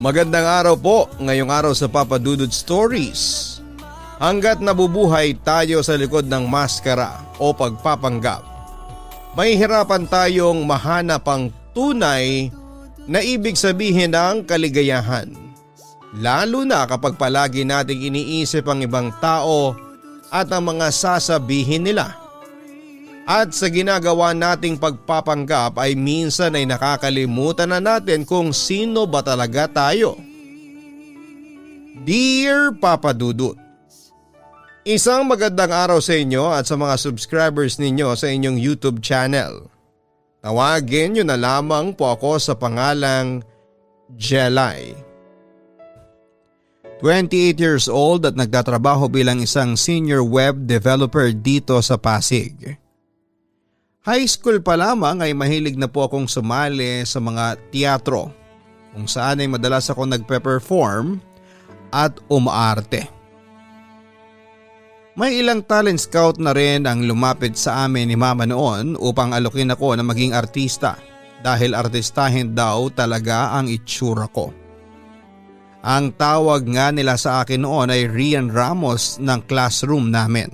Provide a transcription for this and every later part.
Magandang araw po, ngayong araw sa Papa Dudut Stories. Hanggat nabubuhay tayo sa likod ng maskara o pagpapanggap, may hirapan tayong mahanap ang tunay na ibig sabihin ng kaligayahan. Lalo na kapag palagi nating iniisip ang ibang tao at ang mga sasabihin nila. At sa ginagawa nating pagpapanggap ay minsan ay nakakalimutan na natin kung sino ba talaga tayo. Dear Papa Dudut, isang magandang araw sa inyo at sa mga subscribers ninyo sa inyong YouTube channel. Tawagin nyo na lamang po ako sa pangalang Jelay. 28 years old at nagtatrabaho bilang isang senior web developer dito sa Pasig. High school pa lamang ay mahilig na po akong sumali sa mga teatro kung saan ay madalas ako nagpe-perform at umaarte. May ilang talent scout na rin ang lumapit sa amin ni Mama noon upang alokin ako na maging artista dahil artistahin daw talaga ang itsura ko. Ang tawag nga nila sa akin noon ay Rian Ramos ng classroom namin.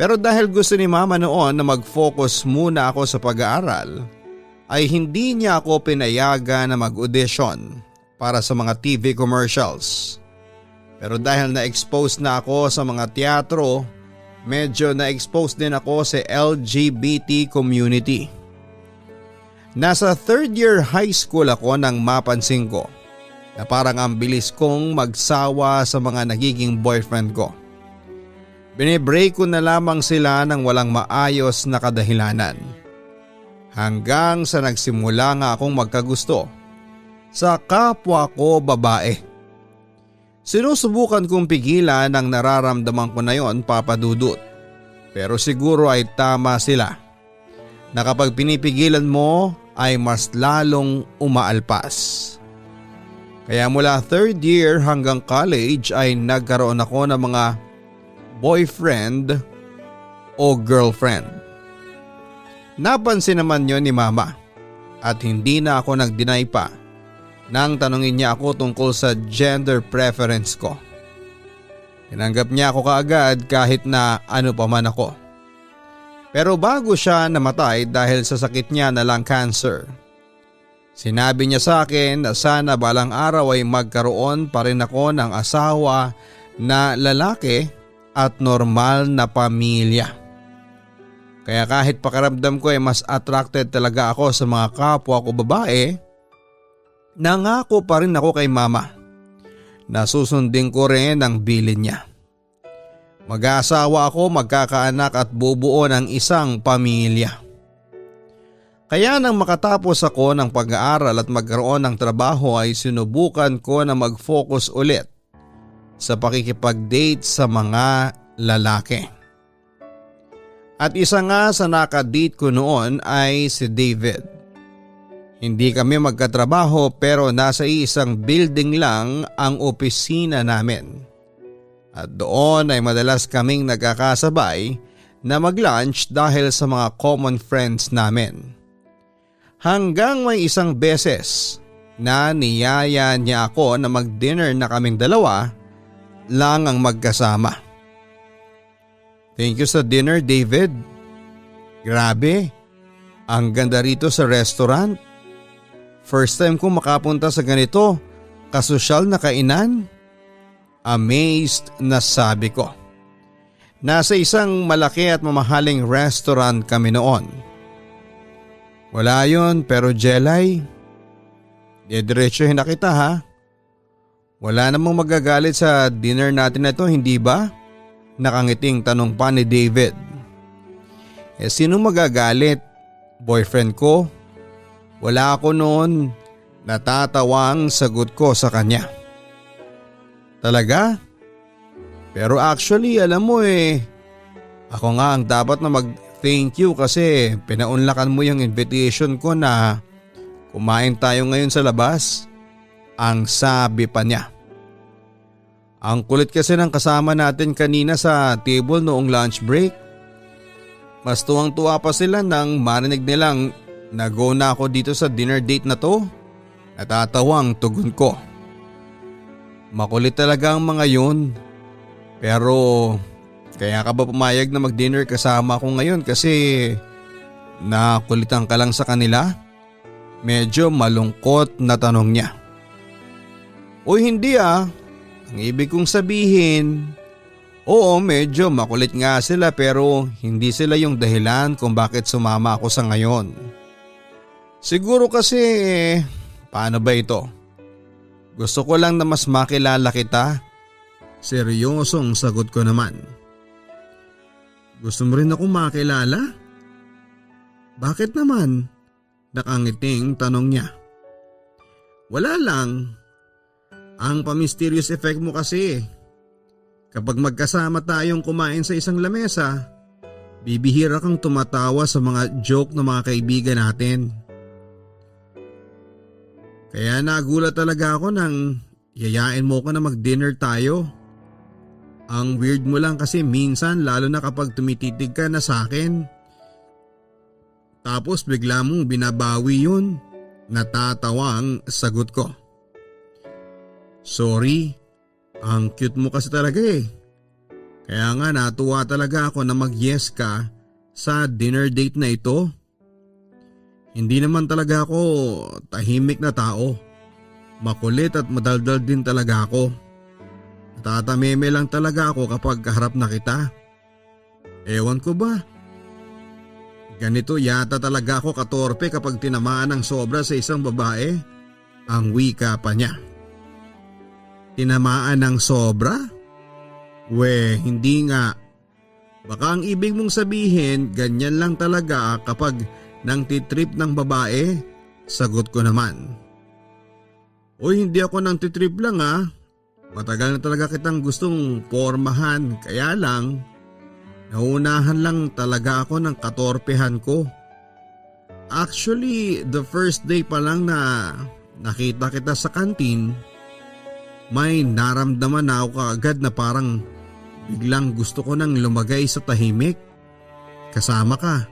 Pero dahil gusto ni Mama noon na mag-focus muna ako sa pag-aaral, ay hindi niya ako pinayagan na mag-audition para sa mga TV commercials. Pero dahil na-expose na ako sa mga teatro, medyo na-expose din ako sa LGBT community. Nasa third year high school ako nang mapansin ko na parang ang bilis kong magsawa sa mga nagiging boyfriend ko. Binibreak ko na lamang sila ng walang maayos na kadahilanan. Hanggang sa nagsimula nga akong magkagusto sa kapwa ko babae. Sinusubukan kong pigilan ang nararamdaman ko na yon, Papa Dudut. Pero siguro ay tama sila na kapag pinipigilan mo ay mas lalong umaalpas. Kaya mula third year hanggang college ay nagkaroon ako ng mga boyfriend o girlfriend. Napansin naman yon ni Mama at hindi na ako nag-deny pa nang tanungin niya ako tungkol sa gender preference ko. Tinanggap niya ako kaagad kahit na ano pa man ako. Pero bago siya namatay dahil sa sakit niya na lung cancer, sinabi niya sa akin na sana balang araw ay magkaroon pa rin ako ng asawa na lalaki at normal na pamilya. Kaya kahit pakiramdam ko ay mas attracted talaga ako sa mga kapwa ko babae, nangako pa rin ako kay Mama na susundin ko rin ang bilin niya. Mag-aasawa ako, magkakaanak at bubuo ng isang pamilya. Kaya nang makatapos ako ng pag-aaral at magkaroon ng trabaho ay sinubukan ko na mag-focus ulit sa pakikipag-date sa mga lalaki. At isa nga sa nakadate ko noon ay si David. Hindi kami magkatrabaho pero nasa isang building lang ang opisina namin. At doon ay madalas kaming nagkakasabay na mag-lunch dahil sa mga common friends namin. Hanggang may isang beses na niyaya niya ako na mag-dinner na kaming dalawa lang ang magkasama. Thank you sa dinner, David. Grabe, ang ganda rito sa restaurant. First time kong makapunta sa ganito kasosyal na kainan. Amazed na sabi ko. Nasa isang malaki at mamahaling restaurant kami noon. Wala yun pero Jelay, didiretsuhin na kita ha. Wala namang magagalit sa dinner natin na ito, hindi ba? Nakangiting tanong pa ni David. Sino magagalit? Boyfriend ko? Wala ako noon. Natatawang sagot ko sa kanya. Talaga? Pero actually alam mo ako nga ang dapat na mag-thank you kasi pinaunlakan mo yung invitation ko na kumain tayo ngayon sa labas. Ang sabi pa niya. Ang kulit kasi ng kasama natin kanina sa table noong lunch break. Mas tuwang-tuwa pa sila nang marinig nilang na-go na ako dito sa dinner date na to. Natatawang tugon ko. Makulit talaga ang mga yun. Pero kaya ka ba pumayag na mag-dinner kasama ko ngayon kasi nakulitan ka lang sa kanila? Medyo malungkot na tanong niya. Uy, hindi ah. Ang ibig kong sabihin, oo, medyo makulit nga sila pero hindi sila yung dahilan kung bakit sumama ako sa ngayon. Siguro kasi, paano ba ito? Gusto ko lang na mas makilala kita. Seryosong sagot ko naman. Gusto mo rin ako makilala? Bakit naman? Nakangiting tanong niya. Wala lang. Ang pa-mysterious effect mo kasi. Kapag magkasama tayong kumain sa isang lamesa, bibihira kang tumatawa sa mga joke ng mga kaibigan natin. Kaya nagulat talaga ako nang yayain mo ko na mag-dinner tayo. Ang weird mo lang kasi minsan lalo na kapag tumititig ka na sa akin. Tapos bigla mong binabawi yun. Natatawa ang sagot ko. Sorry, ang cute mo kasi talaga eh. Kaya nga natuwa talaga ako na mag-yes ka sa dinner date na ito. Hindi naman talaga ako tahimik na tao. Makulit at madaldal din talaga ako. Natatameme lang talaga ako kapag kaharap na kita. Ewan ko ba? Ganito yata talaga ako katorpe kapag tinamaan ng sobra sa isang babae. Ang wika pa niya. Tinamaan ng sobra? Hindi nga. Baka ang ibig mong sabihin ganyan lang talaga kapag nang titrip ng babae? Sagot ko naman. Uy, hindi ako nang titrip lang ah. Matagal na talaga kitang gustong pormahan kaya lang naunahan lang talaga ako ng katorpehan ko. Actually, the first day pa lang na nakita kita sa kantin, may naramdaman na ako kaagad na parang biglang gusto ko nang lumagay sa tahimik. Kasama ka.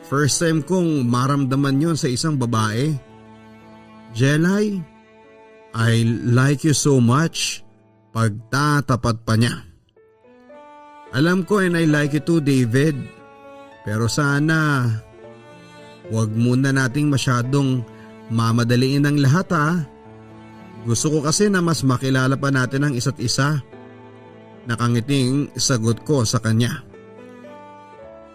First time kong maramdaman yon sa isang babae. Jelay, I like you so much. Pagtatapat pa niya. Alam ko and I like you too, David. Pero sana wag muna nating masyadong mamadaliin ang lahat ha. Gusto ko kasi na mas makilala pa natin ang isa't isa. Nakangiting sagot ko sa kanya.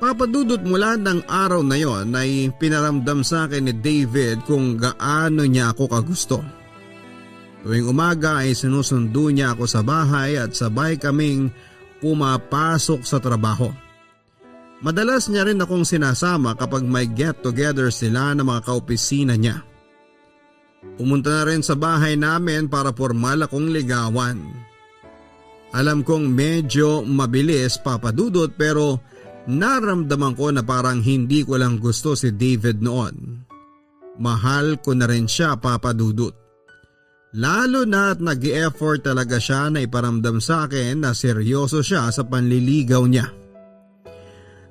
Papadudot mula ng araw na yon ay pinaramdam sa akin ni David kung gaano niya ako kagusto. Tuwing umaga ay sinusundo niya ako sa bahay at sabay kaming pumapasok sa trabaho. Madalas niya rin akong sinasama kapag may get together sila ng mga kaopisina niya. Pumunta na rin sa bahay namin para formal akong ligawan. Alam kong medyo mabilis papadudot pero naramdaman ko na parang hindi ko lang gusto si David noon. Mahal ko na rin siya papadudot. Lalo na at nag-e-effort talaga siya na iparamdam sa akin na seryoso siya sa panliligaw niya.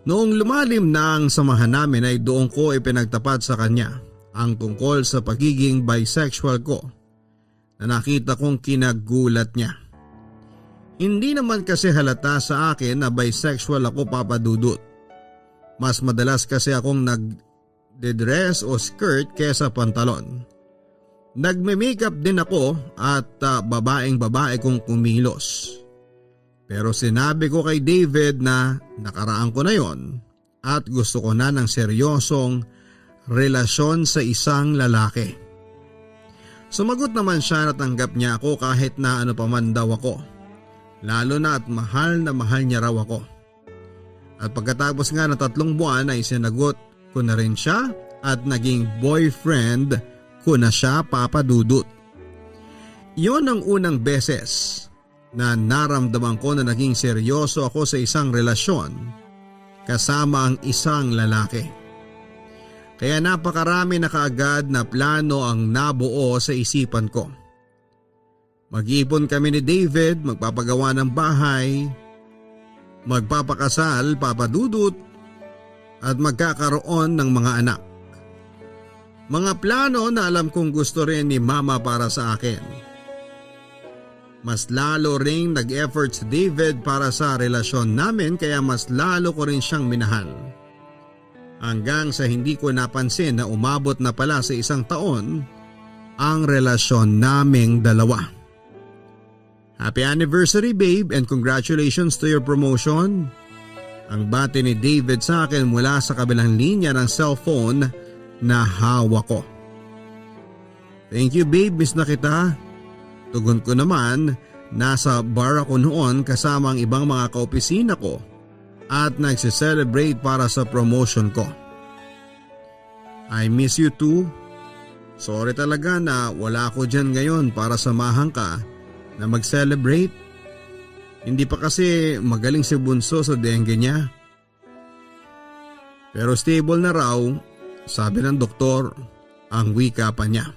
Noong lumalim na ang samahan namin ay doon ko ipinagtapat sa kanya ang tungkol sa pagiging bisexual ko na nakita kong kinagulat niya. Hindi naman kasi halata sa akin na bisexual ako papadudot. Mas madalas kasi akong nagdedress o skirt kesa pantalon. Nagme-makeup din ako at babaeng-babae kong kumilos. Pero sinabi ko kay David na nakaraan ko na yon at gusto ko na ng seryosong relasyon sa isang lalaki. Sumagot naman siya na tanggap niya ako kahit na ano pa man daw ako. Lalo na at mahal na mahal niya raw ako. At pagkatapos nga ng 3 buwan ay sinagot ko na rin siya at naging boyfriend ko na siya papadudot. Yon ang unang beses na naramdaman ko na naging seryoso ako sa isang relasyon kasama ang isang lalaki. Kaya napakarami na kaagad na plano ang nabuo sa isipan ko. Mag-iipon kami ni David, magpapagawa ng bahay, magpapakasal, papadudot at magkakaroon ng mga anak. Mga plano na alam kong gusto rin ni mama para sa akin. Mas lalo ring nag-effort si David para sa relasyon namin kaya mas lalo ko rin siyang minahal. Hanggang sa hindi ko napansin na umabot na pala sa 1 taon ang relasyon naming dalawa. Happy anniversary babe and congratulations to your promotion. Ang bati ni David sa akin mula sa kabilang linya ng cellphone na hawak ko. Thank you babe, miss na kita. Tugon ko naman, nasa bar ako noon kasama ang ibang mga kaopisina ko at nagse-celebrate para sa promotion ko. I miss you too. Sorry talaga na wala ako dyan ngayon para samahan ka na mag-celebrate. Hindi pa kasi magaling si Bunso sa dengue niya. Pero stable na raw, sabi ng doktor, ang wika pa niya.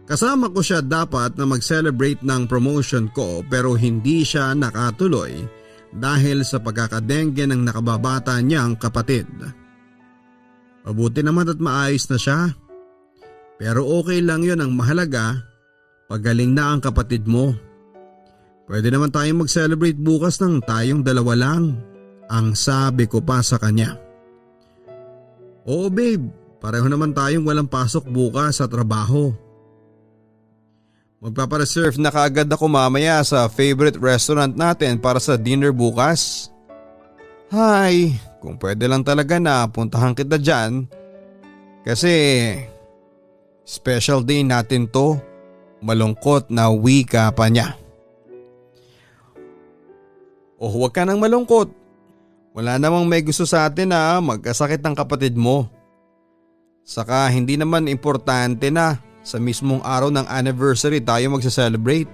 Kasama ko siya dapat na mag-celebrate ng promotion ko pero hindi siya nakatuloy dahil sa pagkakadengue ng nakababata niyang kapatid. Mabuti naman at maayos na siya. Pero okay lang yun, ang mahalaga, pagaling na ang kapatid mo. Pwede naman tayong mag-celebrate bukas ng tayong dalawa lang, ang sabi ko pa sa kanya. Oo babe, pareho naman tayong walang pasok bukas sa trabaho. Magpapareserve na kaagad ako mamaya sa favorite restaurant natin para sa dinner bukas. Hay, kung pwede lang talaga na puntahan kita dyan. Kasi special day natin to, malungkot na wika pa niya. Oh, huwag ka nang malungkot. Wala namang may gusto sa atin na magkasakit ng kapatid mo. Saka hindi naman importante na sa mismong araw ng anniversary tayo magsa-celebrate.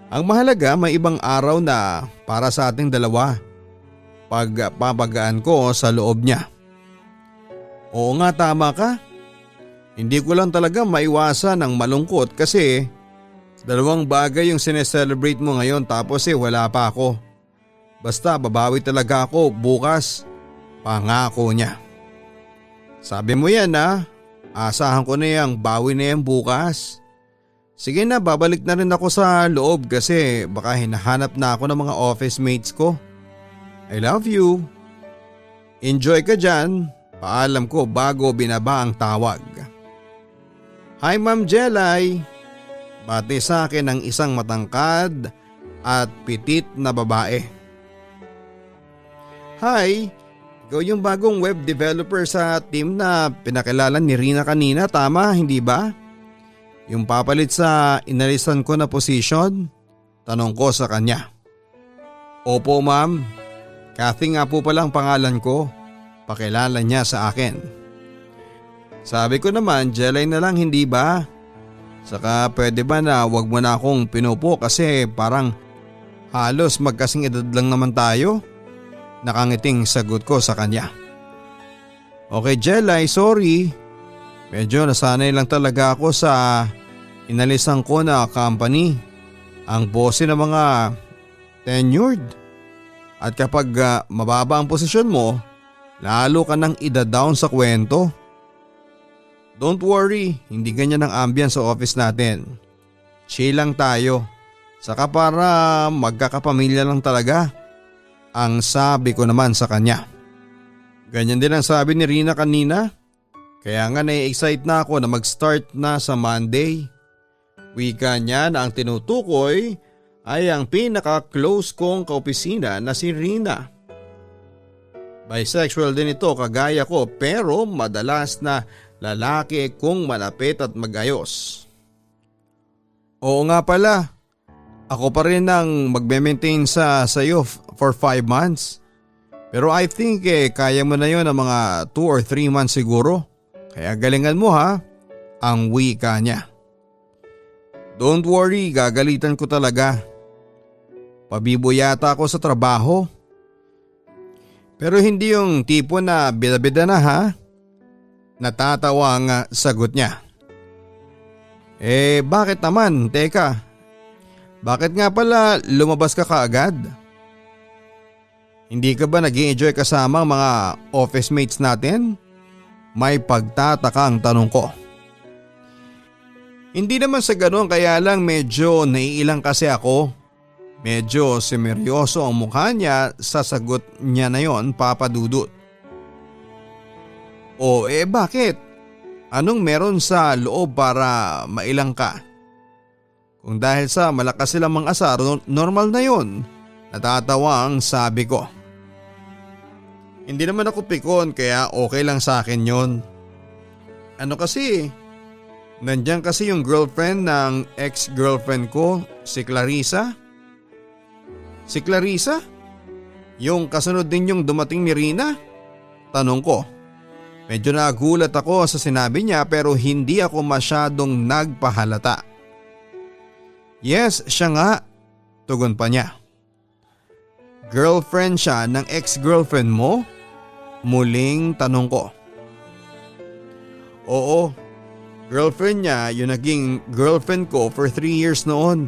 Ang mahalaga may ibang araw na para sa ating dalawa. Pagpapagaan ko sa loob niya. Oo nga, tama ka. Hindi ko lang talaga maiwasan ang malungkot kasi 2 bagay yung sineselebrate mo ngayon tapos wala pa ako. Basta babawi talaga ako bukas. Pangako niya. Sabi mo yan ha. Asahan ko na yung bawi na yan bukas. Sige na, babalik na rin ako sa loob kasi baka hinahanap na ako ng mga office mates ko. I love you. Enjoy ka dyan. Paalam ko bago binaba ang tawag. Hi Ma'am Jelay. Bati sa akin ng isang matangkad at pitit na babae. Hi. Ikaw yung bagong web developer sa team na pinakilala ni Rina kanina, tama hindi ba? Yung papalit sa inalisan ko na position? Tanong ko sa kanya. Opo ma'am, Kathy nga po pala ang pangalan ko, pakilala niya sa akin. Sabi ko naman, Jelay na lang hindi ba? Saka pwede ba na wag mo na akong pinupo kasi parang halos magkasing edad lang naman tayo? Nakangiting sagot ko sa kanya. Okay Jelay, sorry. Medyo nasanay lang talaga ako sa inalisan ko na company. Ang bossy ng mga tenured. At kapag mababa ang posisyon mo, lalo ka nang ida-down sa kwento. Don't worry, hindi ganyan ang ambience sa office natin. Chill lang tayo. Saka para magkakapamilya lang talaga. Ang sabi ko naman sa kanya. Ganyan din ang sabi ni Rina kanina. Kaya nga nai-excite na ako na mag-start na sa Monday. Wika niya na ang tinutukoy ay ang pinaka-close kong kaopisina na si Rina. Bisexual din ito kagaya ko pero madalas na lalaki kung malapit at magayos. Oo nga pala. Ako pa rin ang magme-maintain sa sayo for 5 months. Pero I think kaya mo na yun ng mga 2 or 3 months siguro. Kaya galingan mo ha, ang wika niya. Don't worry, gagalitan ko talaga. Pabibo yata ako sa trabaho. Pero hindi yung tipo na bida-bida na ha. Natatawa ang sagot niya. Bakit naman? Teka. Bakit nga pala lumabas ka kaagad? Hindi ka ba nag-i-enjoy kasama ang mga office mates natin? May pagtatakang tanong ko. Hindi naman sa ganoon, kaya lang medyo naiilang kasi ako. Medyo semeryoso ang mukha niya sa sagot niya na yon, Papa Dudut. O bakit? Anong meron sa loob para mailang ka? Kung dahil sa malakas silang mang-asar, normal na yon. Natatawa ang sabi ko. Hindi naman ako pikon kaya okay lang sa akin yon. Ano kasi, nandiyan kasi yung girlfriend ng ex-girlfriend ko, si Clarissa. Si Clarissa? Yung kasunod din yung dumating ni Rina? Tanong ko. Medyo nagulat ako sa sinabi niya pero hindi ako masyadong nagpahalata. Yes, siya nga. Tugon pa niya. Girlfriend siya ng ex-girlfriend mo? Muling tanong ko. Oo, girlfriend niya yung naging girlfriend ko for 3 years noon.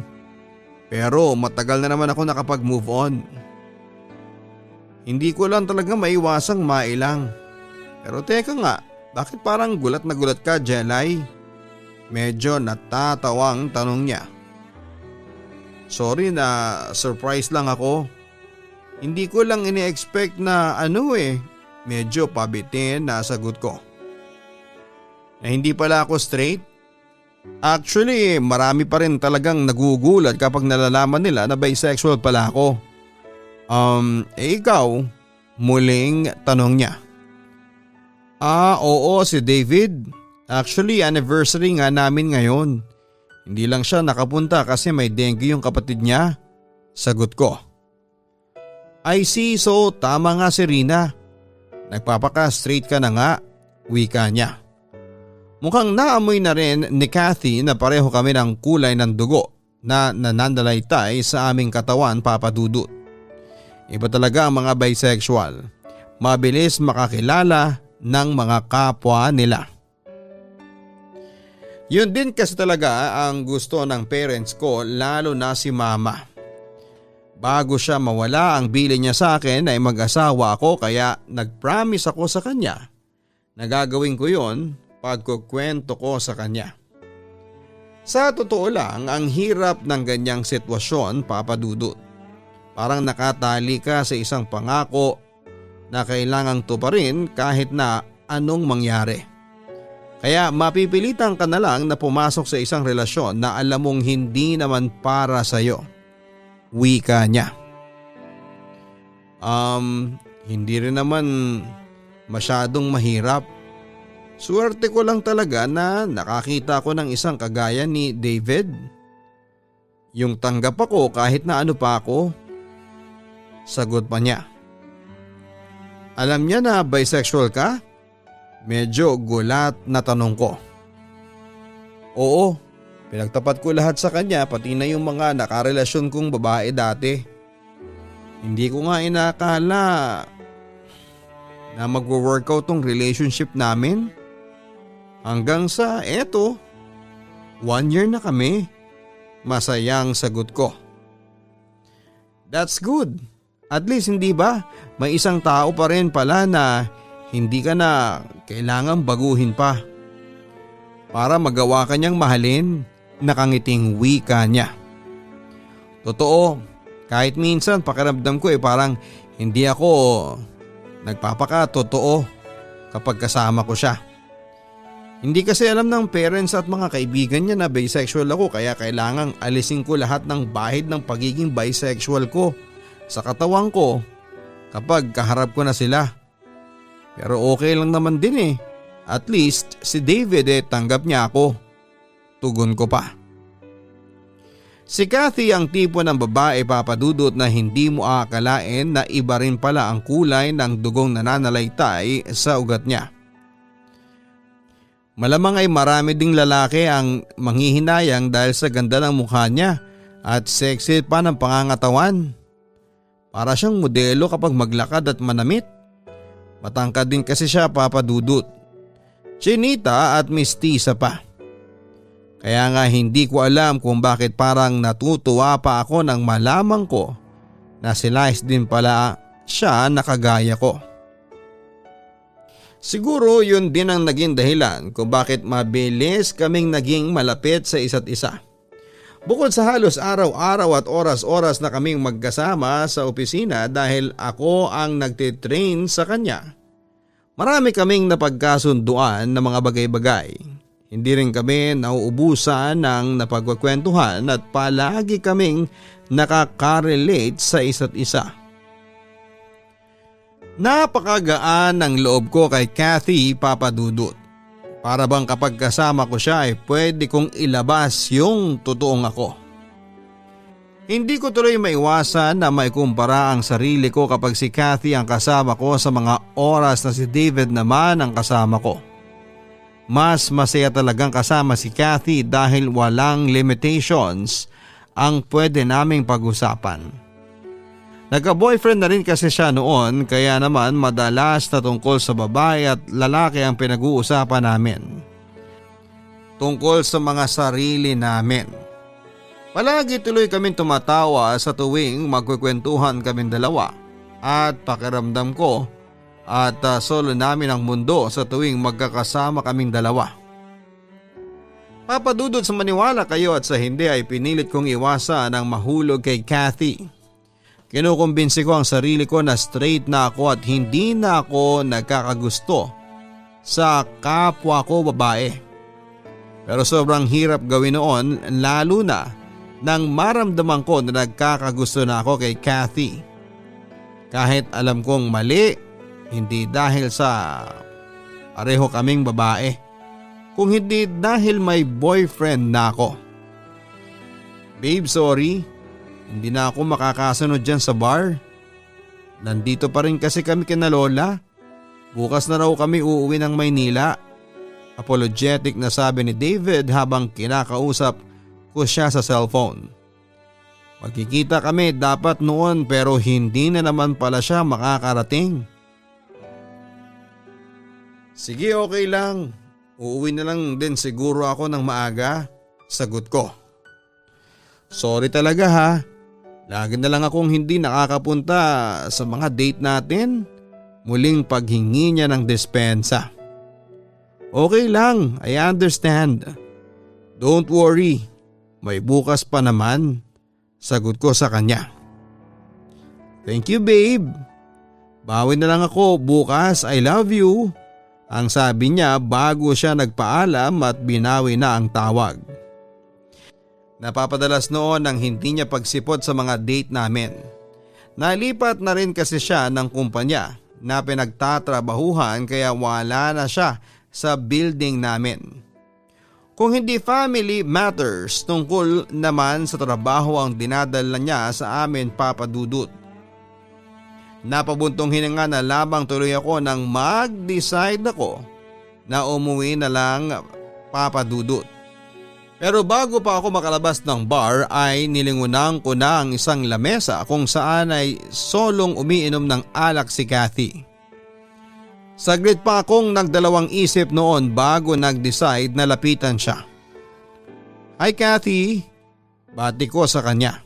Pero matagal na naman ako nakapag-move on. Hindi ko lang talaga maiwasang mailang. Pero teka nga, bakit parang gulat na gulat ka, Jelay? Medyo natatawang tanong niya. Sorry na surprise lang ako. Hindi ko lang ini-expect na medyo pabitin na sagot ko. Na hindi pala ako straight? Actually, marami pa rin talagang nagugulat kapag nalalaman nila na bisexual pala ako. Ikaw? Muling tanong niya. Oo, si David. Actually, anniversary nga namin ngayon. Hindi lang siya nakapunta kasi may dengue yung kapatid niya. Sagot ko. I see, so tama nga si Rina. Nagpapaka-straight ka na nga, wika niya. Mukhang naamoy na rin ni Kathy na pareho kami ng kulay ng dugo na nanandalaytay sa aming katawan, Papa Dudut. Iba talaga ang mga bisexual. Mabilis makakilala ng mga kapwa nila. Yun din kasi talaga ang gusto ng parents ko, lalo na si Mama. Bago siya mawala, ang bilin niya sa akin ay mag-asawa ako, kaya nag-promise ako sa kanya na gagawin ko yon pagkukwento ko sa kanya. Sa totoo lang, ang hirap ng ganyang sitwasyon, Papa Dudut. Parang nakatali ka sa isang pangako na kailangang tuparin kahit na anong mangyari. Kaya mapipilitan ka na lang na pumasok sa isang relasyon na alam mong hindi naman para sa'yo. Wika niya. Hindi rin naman masyadong mahirap. Swerte ko lang talaga na nakakita ko ng isang kagaya ni David. Yung tanggap ako kahit na ano pa ako. Sagot pa niya. Alam niya na bisexual ka? Medyo gulat na tanong ko. Oo, pinagtapat ko lahat sa kanya, pati na yung mga nakarelasyon kong babae dati. Hindi ko nga inakala na magwo-workout tong relationship namin. Hanggang sa 1 year na kami. Masayang sagot ko. That's good. At least hindi ba may isang tao pa rin pala na hindi ka na kailangang baguhin pa. Para magawa ka niyang mahalin, nakangiting wika niya. Totoo, kahit minsan pakiramdam ko parang hindi ako nagpapakatotoo kapag kasama ko siya. Hindi kasi alam ng parents at mga kaibigan niya na bisexual ako, kaya kailangang alisin ko lahat ng bahid ng pagiging bisexual ko sa katawan ko kapag kaharap ko na sila. Pero okay lang naman din At least si David tanggap niya ako. Tugon ko pa. Si Kathy ang tipo ng babae, Papa Dudut, na hindi mo aakalain na iba rin pala ang kulay ng dugong nananalaytay sa ugat niya. Malamang ay marami ding lalaki ang manghihinayang dahil sa ganda ng mukha niya at sexy pa ng pangangatawan. Para siyang modelo kapag maglakad at manamit. Matangkad din kasi siya, Papa Dudut. Chinita at mistisa pa. Kaya nga hindi ko alam kung bakit parang natutuwa pa ako nang malaman ko na si Lice din pala siya na kagaya ko. Siguro yun din ang naging dahilan kung bakit mabilis kaming naging malapit sa isa't isa. Bukod sa halos araw-araw at oras-oras na kaming magkasama sa opisina dahil ako ang nagtitrain sa kanya, marami kaming napagkasunduan na mga bagay-bagay. Hindi rin kami nauubusan ng napagkukwentuhan at palagi kaming nakaka-relate sa isa't isa. Napakagaan ng loob ko kay Kathy, Papa Dudut. Para bang kapag kasama ko siya ay pwede kong ilabas yung totoong ako. Hindi ko tuloy maiwasan na maikumpara ang sarili ko kapag si Kathy ang kasama ko sa mga oras na si David naman ang kasama ko. Mas masaya talagang kasama si Kathy dahil walang limitations ang pwede naming pag-usapan. Nagka-boyfriend na rin kasi siya noon kaya naman madalas na tungkol sa babae at lalaki ang pinag-uusapan namin. Tungkol sa mga sarili namin. Palagi tuloy kaming tumatawa sa tuwing magkukwentuhan kaming dalawa at pakiramdam ko at solo namin ang mundo sa tuwing magkakasama kaming dalawa. Papadudod sa maniwala kayo at sa hindi ay pinilit kong iwasan ang mahulog kay Kathy. Kinukumbinsi ko ang sarili ko na straight na ako at hindi na ako nagkakagusto sa kapwa ko babae. Pero sobrang hirap gawin noon lalo na nang maramdaman ko na nagkakagusto na ako kay Kathy. Kahit alam kong mali, hindi dahil sa pareho kaming babae, kung hindi dahil may boyfriend na ako. Babe, sorry. Hindi na ako makakasunod dyan sa bar. Nandito pa rin kasi kami kina Lola. Bukas na raw kami uuwi ng Maynila. Apologetic na sabi ni David habang kinakausap ko siya sa cellphone. Magkikita kami dapat noon pero hindi na naman pala siya makakarating. Sige, okay lang. Uuwi na lang din siguro ako ng maaga. Sagot ko. Sorry talaga ha. Lagi na lang akong hindi nakakapunta sa mga date natin. Muling paghingi niya ng dispensa. Okay lang, I understand. Don't worry, may bukas pa naman. Sagot ko sa kanya. Thank you babe. Bawi na lang ako bukas, I love you. Ang sabi niya bago siya nagpaalam at binawi na ang tawag. Napapadalas noon ang hindi niya pagsipot sa mga date namin. Nalipat na rin kasi siya ng kumpanya na pinagtatrabahuhan kaya wala na siya sa building namin. Kung hindi family matters, tungkol naman sa trabaho ang dinadala niya sa amin, Papa Dudut. Napabuntong hininga na labang tuloy ako nang mag-decide ako na umuwi na lang, Papa Dudut. Pero bago pa ako makalabas ng bar ay nilingunan ko na ang isang lamesa kung saan ay solong umiinom ng alak si Kathy. Saglit pa akong nagdalawang isip noon bago nag-decide na lapitan siya. Hi Kathy, bati ko sa kanya.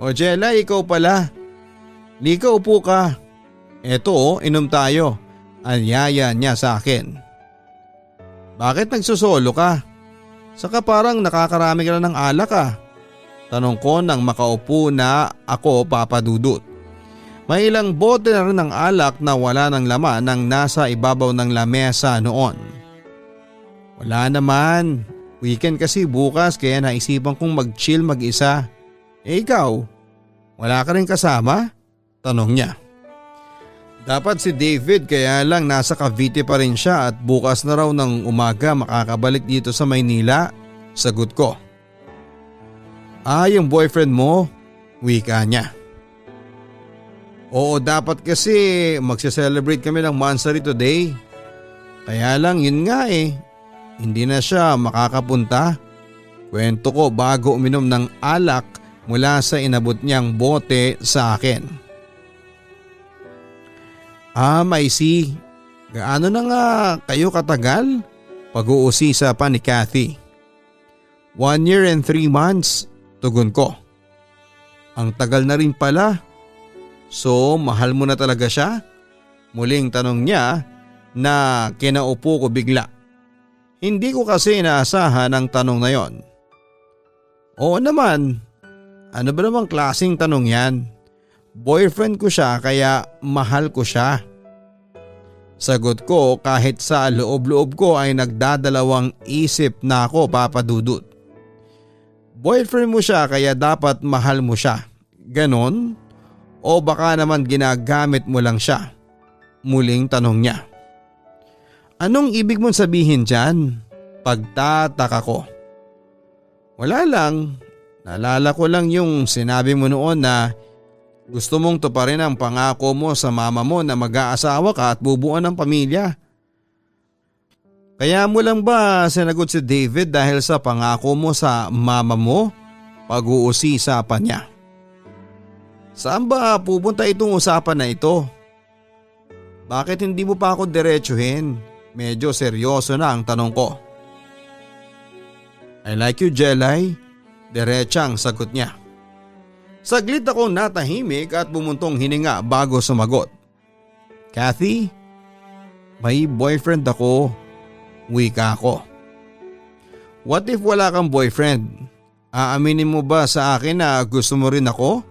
O Jella, ikaw pala. Lika, upo ka. Eto, inom tayo. Anyaya niya sa akin. Bakit nagsusolo ka? Saka parang nakakarami ka na ng alak ah. Tanong ko nang makaupo na ako, Papa Dudut. May ilang bote na rin ng alak na wala ng laman nang nasa ibabaw ng lamesa noon. Wala naman. Weekend kasi bukas kaya naisipan kong mag-chill mag-isa. Eh ikaw, wala ka rin kasama? Tanong niya. Dapat si David kaya lang nasa Cavite pa rin siya at bukas na raw ng umaga makakabalik dito sa Maynila. Sagot ko. Yung boyfriend mo? Wika niya. Oo, dapat kasi magse-celebrate kami ng Mansari today. Kaya lang yun nga hindi na siya makakapunta. Kwento ko bago uminom ng alak mula sa inabot niyang bote sa akin. I see. Gaano na nga kayo katagal? Pag-uusisa pa ni Kathy. 1 year and 3 months, tugon ko. Ang tagal na rin pala. So mahal mo na talaga siya? Muling tanong niya na kinaupo ko bigla. Hindi ko kasi inaasahan ang tanong na yon. Oo naman, ano ba namang klaseng tanong yan? Boyfriend ko siya kaya mahal ko siya. Sagot ko kahit sa loob-loob ko ay nagdadalawang isip na ako, Papa Dudut. Boyfriend mo siya kaya dapat mahal mo siya. Ganon? O baka naman ginagamit mo lang siya? Muling tanong niya. Anong ibig mong sabihin dyan? Pagtataka ko. Wala lang. Naalala ko lang yung sinabi mo noon na gusto mong tuparin ang pangako mo sa mama mo na mag-aasawa ka at bubuo ng pamilya. Kaya mo lang ba sinagot si David dahil sa pangako mo sa mama mo? Pag-uusisapan niya. Saan ba pupunta itong usapan na ito? Bakit hindi mo pa ako diretsuhin? Medyo seryoso na ang tanong ko. I like you, Jelay. Diretsang sagot niya. Saglit akong natahimik at bumuntong hininga bago sumagot. Kathy, may boyfriend ako. Wika ko. What if wala kang boyfriend? Aaminin mo ba sa akin na gusto mo rin ako?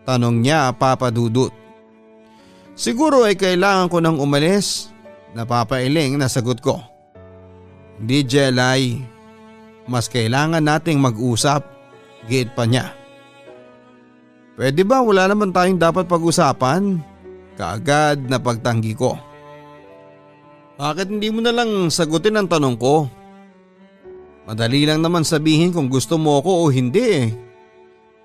Tanong niya, Papa Dudut. Siguro ay kailangan ko nang umalis. Napapailing na sagot ko. Hindi, Jelay. Mas kailangan nating mag-usap. Giit pa niya. Pwede ba wala naman tayong dapat pag-usapan? Kaagad na pagtanggi ko. Bakit hindi mo na lang sagutin ang tanong ko? Madali lang naman sabihin kung gusto mo ko o hindi.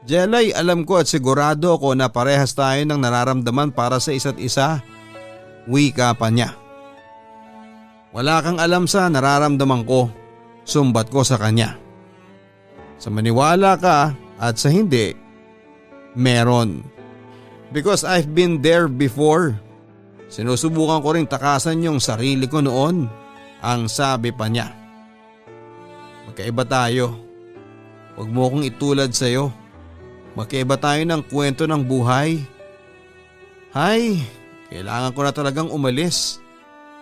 Jelay, alam ko at sigurado ako na parehas tayo ng nararamdaman para sa isa't isa. Wika pa niya. Wala kang alam sa nararamdaman ko. Sumbat ko sa kanya. Sa maniwala ka at sa hindi, meron. Because I've been there before. Sinusubukan ko ring takasan yung sarili ko noon. Ang sabi pa niya. Magkaiba tayo. Huwag mo akong itulad sa'yo. Magkaiba tayo ng kwento ng buhay. Hay, kailangan ko na talagang umalis.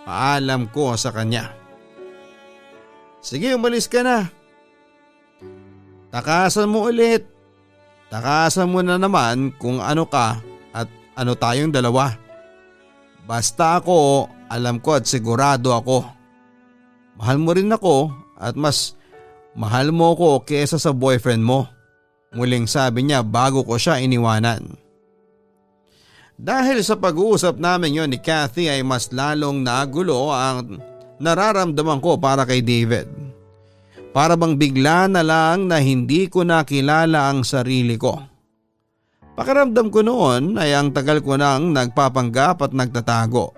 Paalam ko sa kanya. Sige, umalis ka na. Takasan mo ulit. Takasan mo na naman kung ano ka at ano tayong dalawa. Basta ako, alam ko at sigurado ako. Mahal mo rin ako at mas mahal mo ko kesa sa boyfriend mo. Muling sabi niya bago ko siya iniwanan. Dahil sa pag-uusap namin yon ni Kathy ay mas lalong nagulo ang nararamdaman ko para kay David. Para bang bigla na lang na hindi ko nakilala ang sarili ko. Pakiramdam ko noon ay ang tagal ko nang nagpapanggap at nagtatago.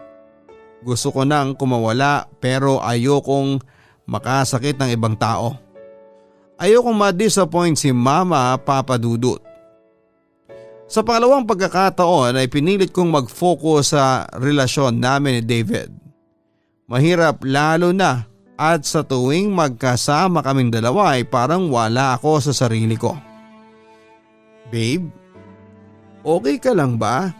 Gusto ko nang kumawala pero ayokong makasakit ng ibang tao. Ayokong ma-disappoint si Mama, Papa Dudut. Sa pangalawang pagkakataon ay pinilit kong mag-focus sa relasyon namin ni David. Mahirap lalo na at sa tuwing magkasama kaming dalawa ay parang wala ako sa sarili ko. Babe, okay ka lang ba?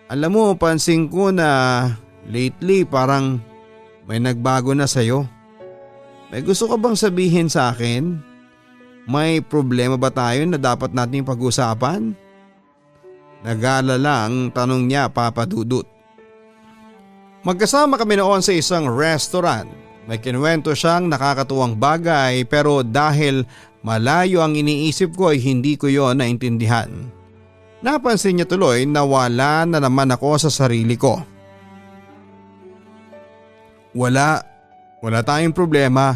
Alam mo, pansin ko na lately parang may nagbago na sa'yo. May gusto ka bang sabihin sa akin? May problema ba tayo na dapat nating pag-usapan? Nag-aalala ang tanong niya, Papa Dudut. Magkasama kami noon sa isang restaurant. May kinuwento siyang nakakatuwang bagay pero dahil malayo ang iniisip ko ay hindi ko yon naintindihan. Napansin niya tuloy na wala na naman ako sa sarili ko. Wala tayong problema.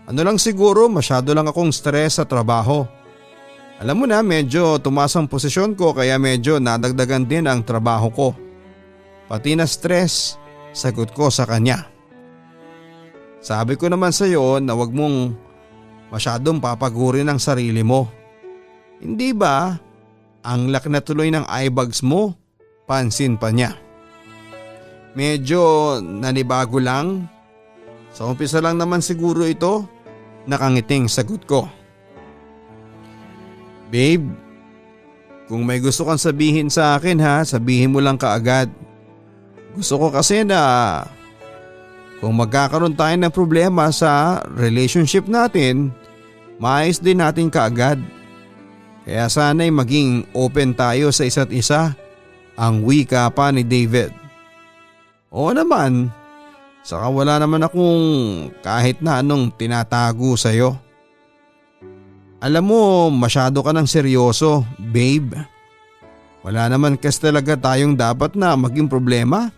Ano lang siguro masyado lang akong stress sa trabaho. Alam mo na medyo tumaas ang posisyon ko kaya medyo nadagdagan din ang trabaho ko. Pati na stress, sagot ko sa kanya. Sabi ko naman sa iyo na wag mong masyadong papagurin ang sarili mo. Hindi ba? Ang laki na tuloy ng eye bags mo, pansin pa niya. Medyo nanibago lang. Sa umpisa lang naman siguro ito, nakangiting sagot ko. Babe, kung may gusto kang sabihin sa akin ha, sabihin mo lang kaagad. Gusto ko kasi na kung magkakaroon tayo ng problema sa relationship natin, maayos din natin kaagad. Kaya sana'y maging open tayo sa isa't isa, ang wika pa ni David. Oo naman, saka wala naman akong kahit na anong tinatago sa'yo. Alam mo, masyado ka ng seryoso, babe. Wala naman kasi talaga tayong dapat na maging problema.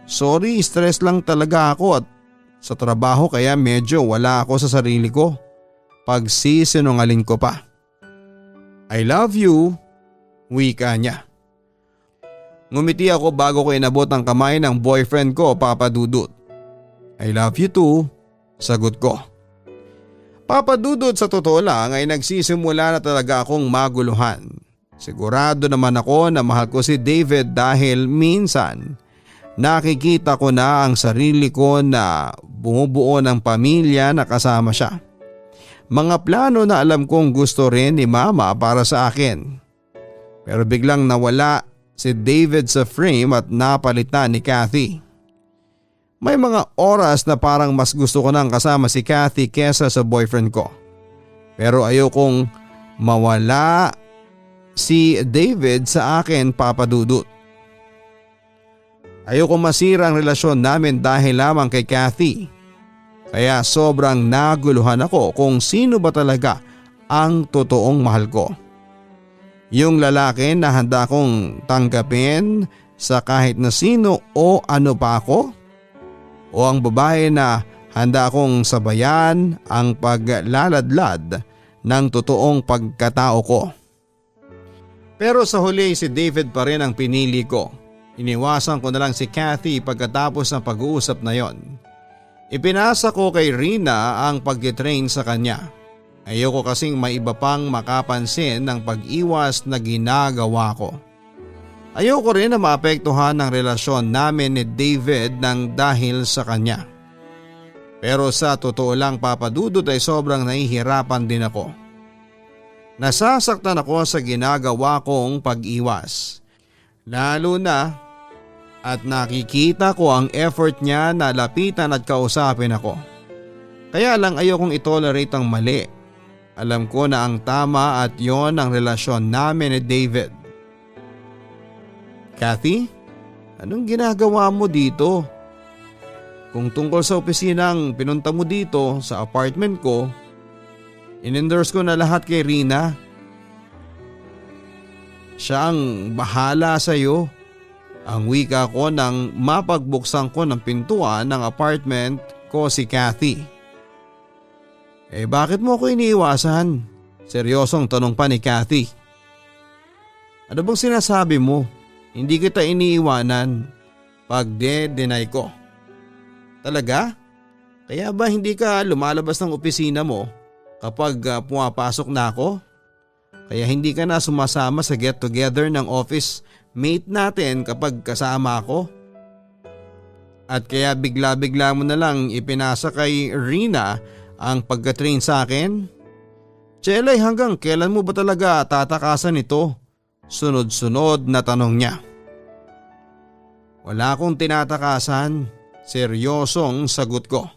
Sorry, stress lang talaga ako at sa trabaho kaya medyo wala ako sa sarili ko. Pagsisinungaling ko pa. I love you, wika niya. Ngumiti ako bago ko inabot ang kamay ng boyfriend ko, Papa Dudut. I love you too, sagot ko. Papa Dudut, sa totoo lang ay nagsisimula na talaga akong maguluhan. Sigurado naman ako na mahal ko si David dahil minsan nakikita ko na ang sarili ko na bumubuo ng pamilya na kasama siya. Mga plano na alam kong gusto rin ni Mama para sa akin. Pero biglang nawala si David sa frame at napalitan ni Kathy. May mga oras na parang mas gusto ko nang kasama si Kathy kesa sa boyfriend ko. Pero ayokong mawala si David sa akin, Papa Dudut. Ayoko masira ang relasyon namin dahil lamang kay Kathy. Kaya sobrang naguluhan ako kung sino ba talaga ang totoong mahal ko. Yung lalaki na handa kong tanggapin sa kahit na sino o ano pa ako? O ang babae na handa kong sabayan ang paglaladlad ng totoong pagkatao ko? Pero sa huli si David pa rin ang pinili ko. Iniwasan ko na lang si Kathy pagkatapos ng pag-uusap na yon. Ipinasa ko kay Rina ang pag-train sa kanya. Ayoko kasing may iba pang makapansin ng pag-iwas na ginagawa ko. Ayoko rin na maapektuhan ang relasyon namin ni David ng dahil sa kanya. Pero sa totoo lang, Papa Dudut, ay sobrang nahihirapan din ako. Nasasaktan ako sa ginagawa kong pag-iwas. Lalo na at nakikita ko ang effort niya na lapitan at kausapin ako. Kaya lang ayokong itolerate ang mali. Alam ko na ang tama at yon ang relasyon namin ni David. Kathy, anong ginagawa mo dito? Kung tungkol sa opisinang pinunta mo dito sa apartment ko, in-endorse ko na lahat kay Rina. Siya ang bahala sa iyo. Ang wika ko nang mapagbuksan ko ng pintuan ng apartment ko si Kathy. Bakit mo ako iniiwasan? Seryosong tanong pa ni Kathy. Ano bang sinasabi mo? Hindi kita iniiwanan. Pagde-deny ko. Talaga? Kaya ba hindi ka lumalabas ng opisina mo kapag pumapasok na ako? Kaya hindi ka na sumasama sa get together ng office mate natin kapag kasama ako? At kaya bigla-bigla mo na lang ipinasa kay Rina ang pagka-train sa akin? Chelay, hanggang kailan mo ba talaga tatakasan ito? Sunod-sunod na tanong niya. Wala akong tinatakasan. Seryosong sagot ko.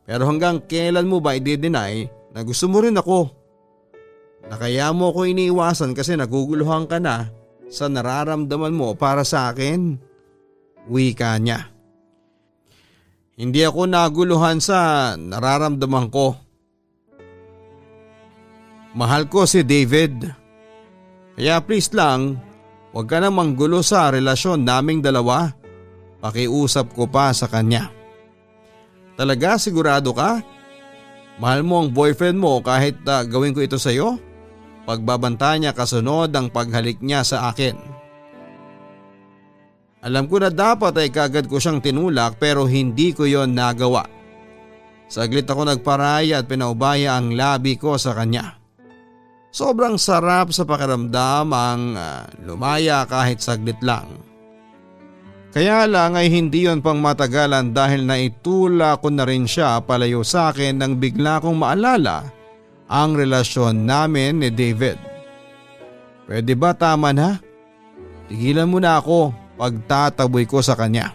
Pero hanggang kailan mo ba i-deny na gusto mo rin ako? Na kaya mo ako iniiwasan kasi naguguluhan ka na sa nararamdaman mo para sa akin? Wika niya. Hindi ako naguluhan sa nararamdaman ko. Mahal ko si David. Kaya please lang, huwag ka nang manggulo sa relasyon naming dalawa. Pakiusap ko pa sa kanya. Talaga, sigurado ka? Mahal mo ang boyfriend mo kahit gawin ko ito sa iyo? Pagbabanta niya kasunod ang paghalik niya sa akin. Alam ko na dapat ay kagad ko siyang tinulak pero hindi ko yon nagawa. Saglit ako nagparaya at pinaubaya ang labi ko sa kanya. Sobrang sarap sa pakiramdam ang lumaya kahit saglit lang. Kaya lang ay hindi yon pang matagalan dahil naitula ko na rin siya palayo sa akin nang bigla kong maalala ang relasyon namin ni David. Pwede ba tama na? Tigilan mo na ako. pagtataboy ko sa kanya.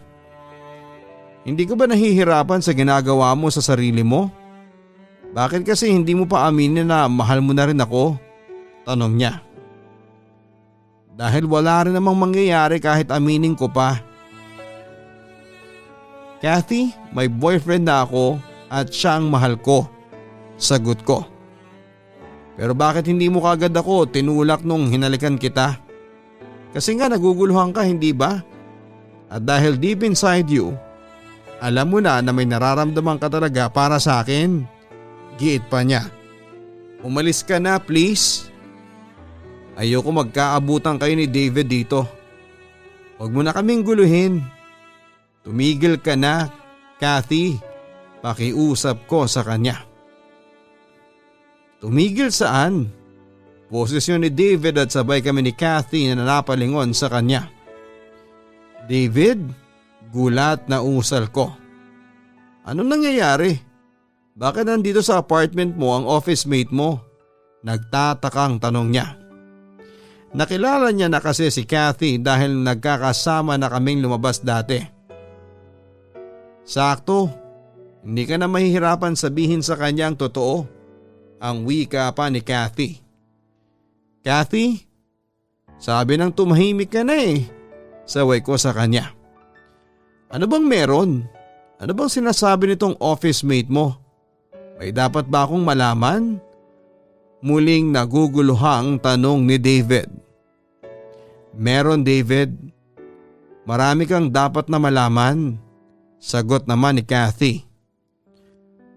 Hindi ka ba nahihirapan sa ginagawa mo sa sarili mo? Bakit kasi hindi mo pa aminin na mahal mo na rin ako? Tanong niya. Dahil wala rin namang mangyayari kahit aminin ko pa. Kathy, may boyfriend na ako at siya ang mahal ko. Sagot ko. Pero bakit hindi mo kagad ako tinulak nung hinalikan kita? Kasi nga naguguluhan ka, hindi ba? At dahil deep inside you, alam mo na may nararamdaman ka talaga para sa akin. Giit pa niya. Umalis ka na please. Ayoko magkaabutan kayo ni David dito. Huwag mo na kaming guluhin. Tumigil ka na, Kathy. Pakiusap ko sa kanya. Tumigil saan? Boses yun ni David at sabay kami ni Kathy na napalingon sa kanya. David? Gulat na usal ko. Anong nangyayari? Bakit nandito sa apartment mo ang office mate mo? Nagtatakang tanong niya. Nakilala niya na kasi si Kathy dahil nagkakasama na kaming lumabas dati. Sakto, hindi ka na mahihirapan sabihin sa kanya ang totoo. Ang wika pa ni Kathy. Kathy, sabi nang tumahimik ka na eh. Saway ko sa kanya. Ano bang meron? Ano bang sinasabi nitong office mate mo? May dapat ba akong malaman? Muling naguguluhang tanong ni David. Meron David. Marami kang dapat na malaman. Sagot naman ni Kathy.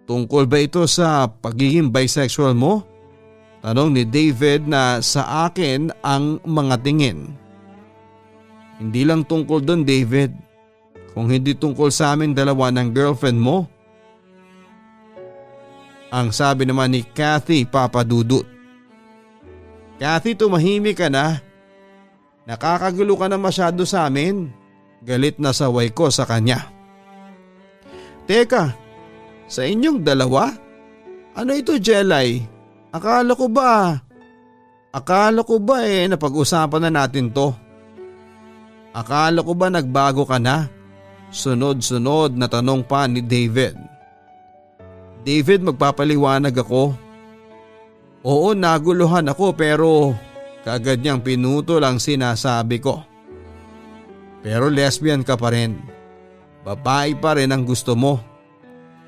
Tungkol ba ito sa pagiging bisexual mo? Tanong ni David na sa akin ang mga tingin. Hindi lang tungkol doon David. Kung hindi tungkol sa aming dalawa ng girlfriend mo. Ang sabi naman ni Kathy papadudot. Kathy, tumahimik ka na. Nakakagulo ka na masyado sa amin. Galit na saway ko sa kanya. Teka, sa inyong dalawa? Ano ito Jelay? Akala ko ba napag-usapan na natin to? Akala ko ba nagbago ka na? Sunod-sunod na tanong pa ni David. David, magpapaliwanag ako. Oo, naguluhan ako pero kaagad niyang pinutol ang sinasabi ko. Pero lesbian ka pa rin. Babae pa rin ang gusto mo.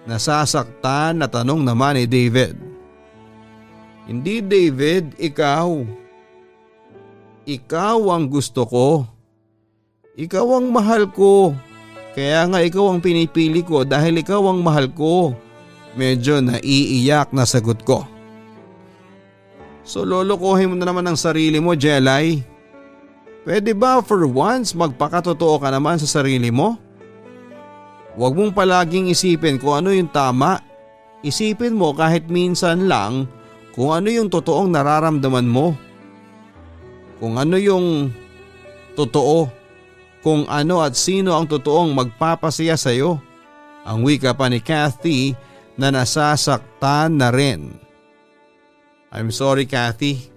Nasasaktan na tanong naman ni David. Hindi David, ikaw. Ikaw ang gusto ko. Ikaw ang mahal ko. Kaya nga ikaw ang pinipili ko dahil ikaw ang mahal ko. Medyo naiiyak na sagot ko. So lolokohin mo na naman ang sarili mo, Jelay. Pwede ba for once magpakatotoo ka naman sa sarili mo? Huwag mong palaging isipin kung ano yung tama. Isipin mo kahit minsan lang kung ano yung totoong nararamdaman mo. Kung ano yung totoo. Kung ano at sino ang totoong magpapasaya sa iyo. Ang wika pa ni Kathy na nasasaktan na rin. I'm sorry Kathy,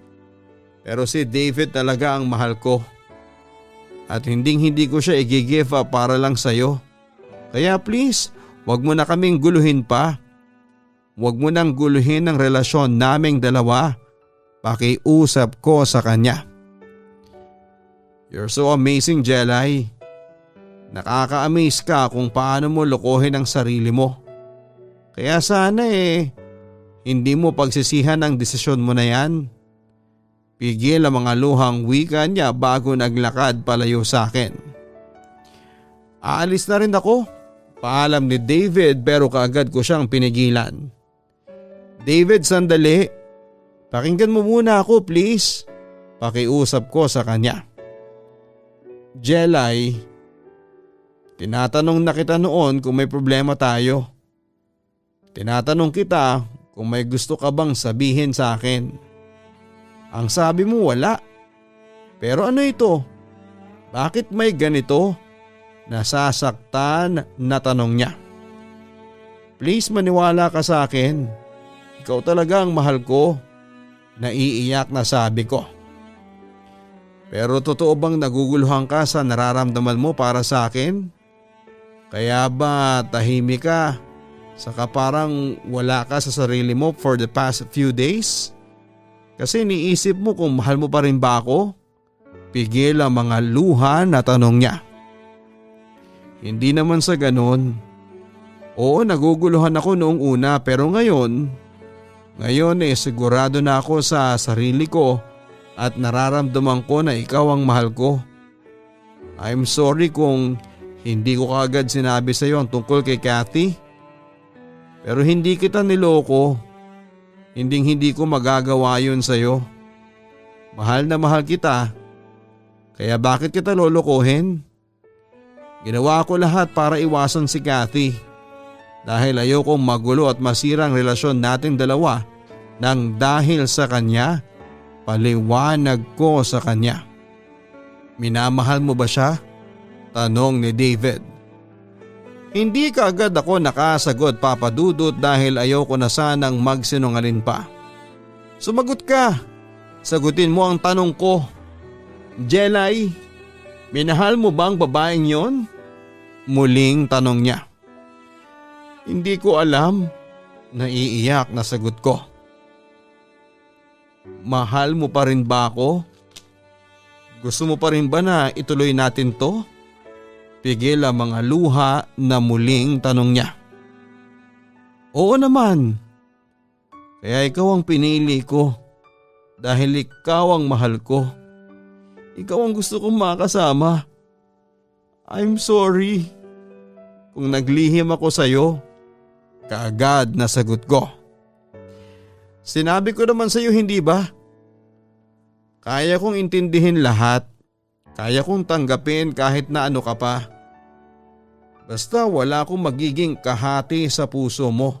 pero si David talaga ang mahal ko. At hindi ko siya i-give up para lang sa iyo. Kaya please, wag mo na kaming guluhin pa. Wag mo nang guluhin ang relasyon naming dalawa. Pakiusap ko sa kanya. You're so amazing, Jelay. Nakaka-amaze ka kung paano mo lokohin ang sarili mo. Kaya sana hindi mo pagsisihan ang desisyon mo na yan. Pigil ang mga luhang wika niya bago naglakad palayo sa akin. Aalis na rin ako. Paalam ni David pero kaagad ko siyang pinigilan. David, sandali. Pakinggan mo muna ako please. Pakiusap ko sa kanya. Jelay, tinatanong na kita noon kung may problema tayo. Tinatanong kita kung may gusto ka bang sabihin sa akin. Ang sabi mo wala. Pero ano ito? Bakit may ganito? Nasasaktan na tanong niya. Please maniwala ka sa akin. Ikaw talaga ang mahal ko. Naiiyak na sabi ko. Pero totoo bang naguguluhan ka sa nararamdaman mo para sa akin? Kaya ba tahimik ka? Saka parang wala ka sa sarili mo for the past few days? Kasi niisip mo kung mahal mo pa rin ba ako? Pigil ang mga luha na tanong niya. Hindi naman sa ganon. Oo, naguguluhan ako noong una pero ngayon sigurado na ako sa sarili ko at nararamdaman ko na ikaw ang mahal ko. I'm sorry kung hindi ko kaagad sinabi sa iyo ang tungkol kay Kathy. Pero hindi kita niloko. Hindi ko magagawa yun sa iyo. Mahal na mahal kita. Kaya bakit kita lolokohin? Ginawa ko lahat para iwasan si Kathy. Dahil ayokong magulo at masira ang relasyon nating dalawa nang dahil sa kanya, paliwanag ko sa kanya. Minamahal mo ba siya? Tanong ni David. Hindi kaagad ako nakasagot, Papa Dudut, dahil ayoko na sanang magsinungaling pa. Sumagot ka. Sagutin mo ang tanong ko. Jelay, minahal mo ba ang babaeng yon? Muling tanong niya. Hindi ko alam. Naiiyak na sagot ko. Mahal mo pa rin ba ako? Gusto mo pa rin ba na ituloy natin to? Pigil ang mga luha na muling tanong niya. Oo naman. Kaya ikaw ang pinili ko. Dahil ikaw ang mahal ko. Ikaw ang gusto kong makasama. I'm sorry kung naglihim ako sa'yo. Kaagad na sagot ko. Sinabi ko naman sa'yo, hindi ba? Kaya kong intindihin lahat. Kaya kong tanggapin kahit na ano ka pa. Basta wala akong magiging kahati sa puso mo.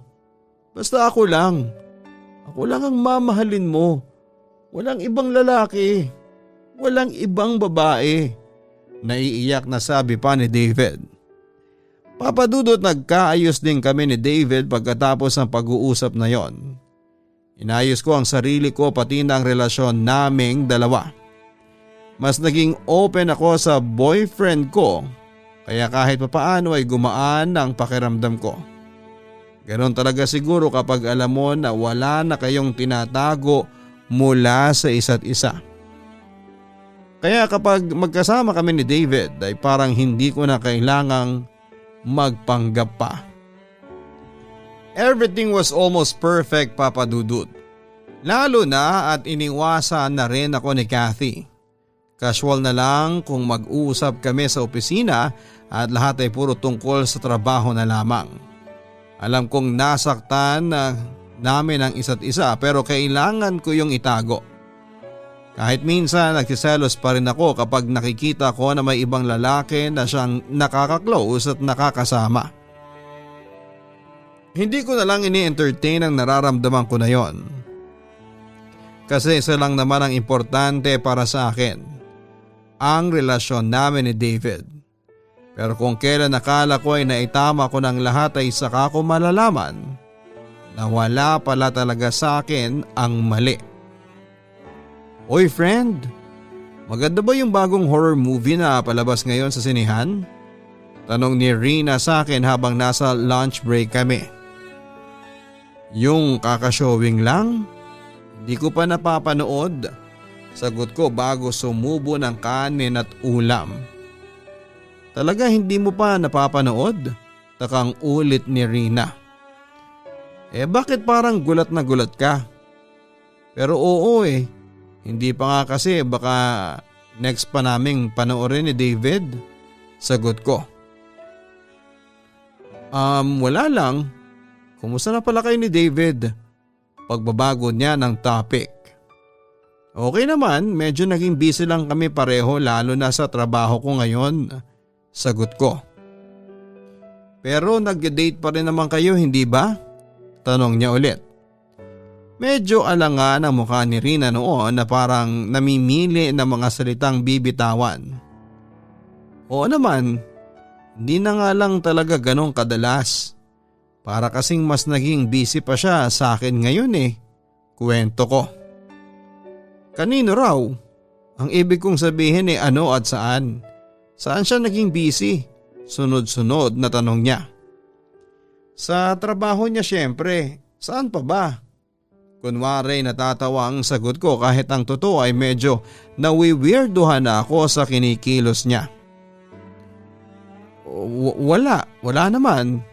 Basta ako lang. Ako lang ang mamahalin mo. Walang ibang lalaki. Walang ibang babae. Naiiyak na sabi pa ni David. Papa Dudut, nagkaayos din kami ni David pagkatapos ng pag-uusap na yon. Inayos ko ang sarili ko pati na ang relasyon naming dalawa. Mas naging open ako sa boyfriend ko, kaya kahit papaano ay gumaan ang pakiramdam ko. Ganon talaga siguro kapag alam mo na wala na kayong tinatago mula sa isa't isa. Kaya kapag magkasama kami ni David ay parang hindi ko na kailangang magpanggap pa. Everything was almost perfect, Papa Dudut. Lalo na at iniwasan na rin ako ni Kathy. Casual na lang kung mag-uusap kami sa opisina at lahat ay puro tungkol sa trabaho na lamang. Alam kong nasaktan na namin ang isa't isa pero kailangan ko yung itago. Kahit minsan nagsiselos pa rin ako kapag nakikita ko na may ibang lalaki na siyang nakaka-close at nakakasama. Hindi ko na lang ini-entertain ang nararamdaman ko na yon. Kasi isa lang naman ang importante para sa akin, ang relasyon namin ni David. Pero kung kailan nakala ko ay naitama ko ng lahat ay saka ko malalaman na wala pala talaga sa akin ang mali. Oy friend, maganda ba yung bagong horror movie na palabas ngayon sa sinehan? Tanong ni Rina sa akin habang nasa lunch break kami. Yung kakashowing lang? Hindi ko pa napapanood. Sagot ko bago sumubo ng kanin at ulam. Talaga hindi mo pa napapanood? Takang ulit ni Rina. Bakit parang gulat na gulat ka? Pero oo hindi pa nga kasi baka next pa naming panoorin ni David. Sagot ko. Wala lang. Kumusta na pala kayo ni David? Pagbabago niya ng topic. Okay naman, medyo naging busy lang kami pareho lalo na sa trabaho ko ngayon. Sagot ko. Pero nag-date pa rin naman kayo, hindi ba? Tanong niya ulit. Medyo alangan ang mukha ni Rina noon na parang namimili ng mga salitang bibitawan. Oo naman, hindi na nga lang talaga ganong kadalas. Para kasing mas naging busy pa siya sa akin ngayon Kwento ko. Kanino raw? Ang ibig kong sabihin ano at saan? Saan siya naging busy? Sunod-sunod na tanong niya. Sa trabaho niya syempre, saan pa ba? Kunwari natatawa ang sagot ko kahit ang totoo ay medyo nawiwirduhan na ako sa kinikilos niya. Wala naman.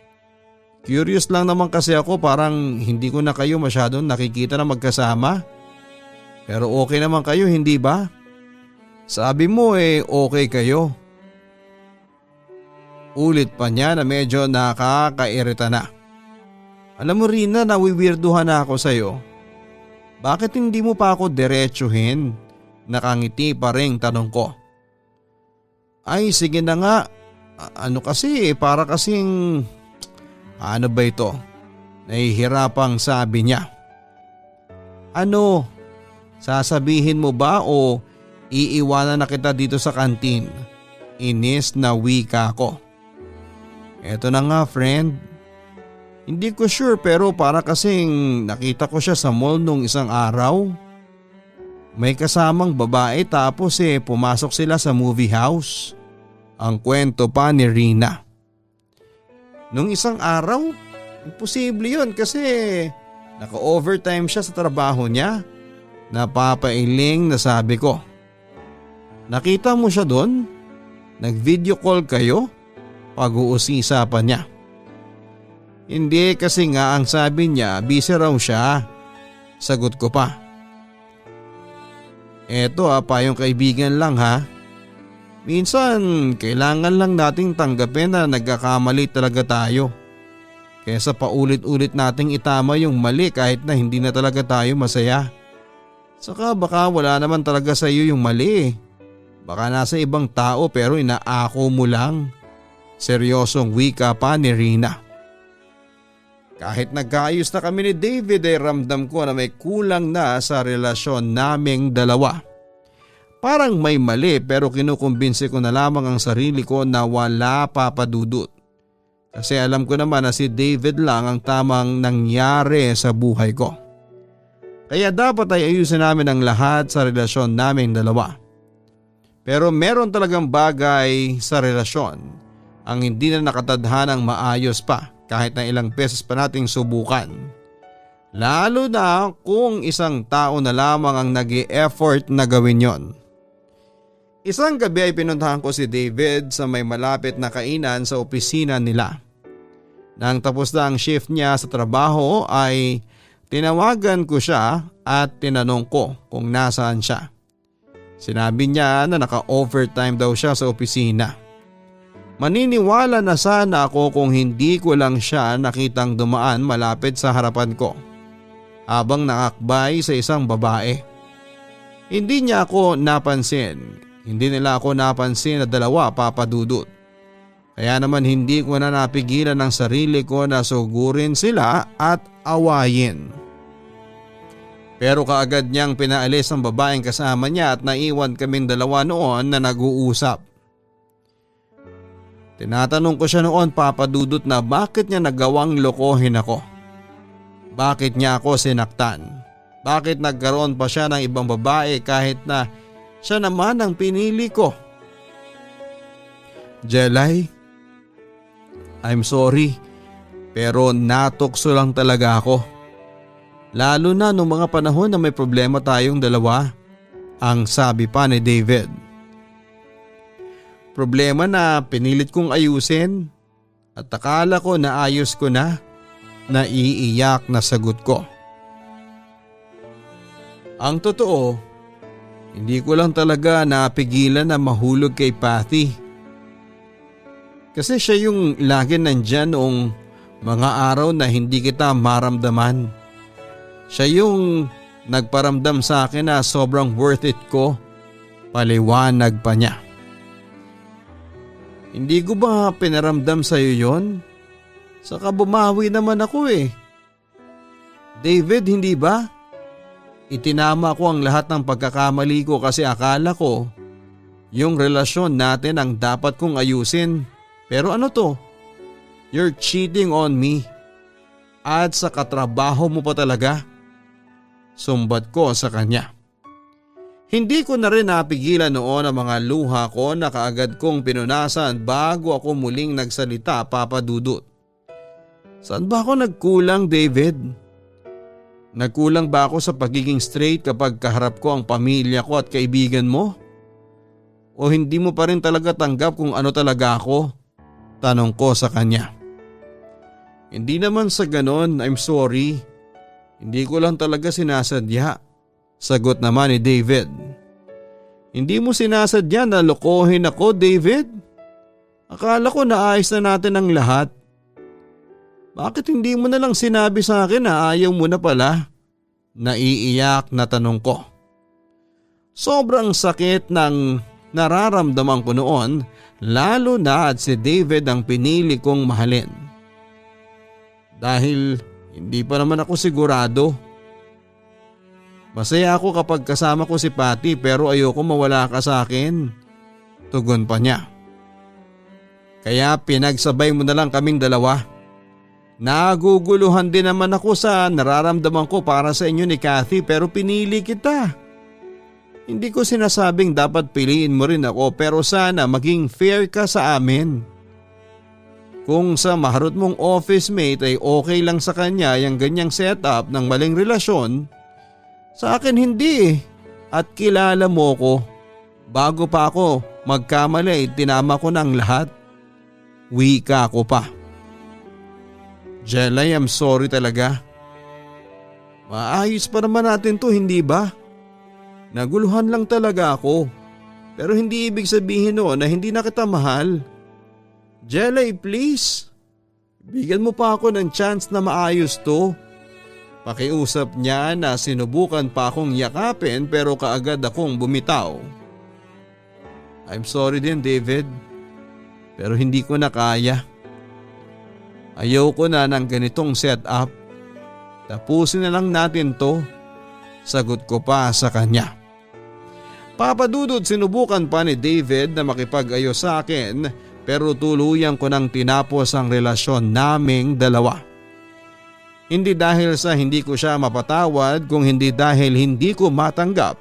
Curious lang naman kasi ako, parang hindi ko na kayo masyadong nakikita na magkasama. Pero okay naman kayo, hindi ba? Sabi mo okay kayo. Ulit pa niya na medyo nakakairita na. Alam mo Rina, nawiwirduhan na ako sa'yo. Bakit hindi mo pa ako diretsuhin? Nakangiti pa ring tanong ko. Ay sige na nga. Ano kasi para kasing… Ano ba ito? Nahihirapang sabi niya. Ano? Sasabihin mo ba o iiwanan na kita dito sa kantin? Inis na wika ko. Eto na nga friend. Hindi ko sure pero para kasing nakita ko siya sa mall nung isang araw. May kasamang babae tapos pumasok sila sa movie house. Ang kwento pa ni Rina. Nung isang araw, imposible yun kasi naka-overtime siya sa trabaho niya. Napapailing na sabi ko. Nakita mo siya doon? Nag-video call kayo? Pag-uusisa pa niya. Hindi kasi nga ang sabi niya busy raw siya. Sagot ko pa. Eto payong kaibigan lang ha. Minsan kailangan lang nating tanggapin na nagkakamali talaga tayo. Kesa paulit-ulit nating itama yung mali kahit na hindi na talaga tayo masaya. Saka baka wala naman talaga sa iyo yung mali. Baka nasa ibang tao pero inaako mo lang. Seryosong wika pa ni Rina. Kahit nagkaayos na kami ni David ramdam ko na may kulang na sa relasyon naming dalawa. Parang may mali pero kinukumbinsi ko na lamang ang sarili ko na wala papadudot. Kasi alam ko naman na si David lang ang tamang nangyari sa buhay ko. Kaya dapat ay ayusin namin ang lahat sa relasyon naming dalawa. Pero meron talagang bagay sa relasyon ang hindi na nakatadhanang maayos pa kahit na ilang beses pa nating subukan. Lalo na kung isang tao na lamang ang nag-e-effort na gawin yon. Isang gabi ay pinuntahan ko si David sa may malapit na kainan sa opisina nila. Nang tapos na ang shift niya sa trabaho ay tinawagan ko siya at tinanong ko kung nasaan siya. Sinabi niya na naka-overtime daw siya sa opisina. Maniniwala na sana ako kung hindi ko lang siya nakitang dumaan malapit sa harapan ko habang nakakbay sa isang babae. Hindi niya ako napansin. Hindi nila ako napansin na dalawa papadudot. Kaya naman hindi ko na napigilan ang sarili ko na sugurin sila at awayin. Pero kaagad niyang pinaalis ang babaeng kasama niya at naiwan kaming dalawa noon na nag-uusap. Tinatanong ko siya noon papadudot na bakit niya nagawang lokohin ako. Bakit niya ako sinaktan? Bakit nagkaroon pa siya ng ibang babae kahit na siya naman ang pinili ko? Jelay, I'm sorry pero natukso lang talaga ako. Lalo na nung mga panahon na may problema tayong dalawa, ang sabi pa ni David. Problema na pinilit kong ayusin at akala ko na ayos ko na, naiiyak na sagot ko. Ang totoo, hindi ko lang talaga napigilan na mahulog kay Patty. Kasi siya yung lagi nandyan noong mga araw na hindi kita maramdaman. Siya yung nagparamdam sa akin na sobrang worth it ko. Paliwanag pa niya. Hindi ko ba pinaramdam sa iyo yon? Saka bumawi naman ako eh. David, hindi ba? Itinama ko ang lahat ng pagkakamali ko kasi akala ko yung relasyon natin ang dapat kong ayusin. Pero ano to? You're cheating on me. At sa katrabaho mo pa talaga? Sumbat ko sa kanya. Hindi ko na rin napigilan noon ang mga luha ko na kaagad kong pinunasan bago ako muling nagsalita, Papa Dudut. Saan ba ako nagkulang, David? Nagkulang ba ako sa pagiging straight kapag kaharap ko ang pamilya ko at kaibigan mo? O hindi mo pa rin talaga tanggap kung ano talaga ako? Tanong ko sa kanya. Hindi naman sa ganon, I'm sorry. Hindi ko lang talaga sinasadya. Sagot naman ni David. Hindi mo sinasadya na lokohin ako, David? Akala ko naayos na natin ang lahat. Bakit hindi mo na lang sinabi sa akin na ayaw mo na pala? Naiiyak na tanong ko. Sobrang sakit ng nararamdaman ko noon, lalo na at si David ang pinili kong mahalin. Dahil hindi pa naman ako sigurado. Masaya ako kapag kasama ko si Patty pero ayoko mawala ka sa akin. Tugon pa niya. Kaya pinagsabay mo na lang kaming dalawa. Naguguluhan din naman ako sa nararamdaman ko para sa inyo ni Kathy pero pinili kita. Hindi ko sinasabing dapat piliin mo rin ako pero sana maging fair ka sa amin. Kung sa maharot mong office mate ay okay lang sa kanya yung ganyang setup ng maling relasyon, sa akin hindi at kilala mo ko. Bago pa ako magkamali tinama ko ng lahat. Wika ko pa. Jelay, I'm sorry talaga. Maayos pa naman natin to, hindi ba? Naguluhan lang talaga ako. Pero hindi ibig sabihin na hindi na kita mahal. Jelay, please. Bigyan mo pa ako ng chance na maayos to. Pakiusap niya na sinubukan pa akong yakapin pero kaagad akong bumitaw. I'm sorry din, David. Pero hindi ko na kaya. Ayoko na ng ganitong setup. Tapusin na lang natin to. Sagot ko pa sa kanya. Papa Dudut, sinubukan pa ni David na makipag-ayos sa akin pero tuluyan ko nang tinapos ang relasyon naming dalawa. Hindi dahil sa hindi ko siya mapatawad kung hindi dahil hindi ko matanggap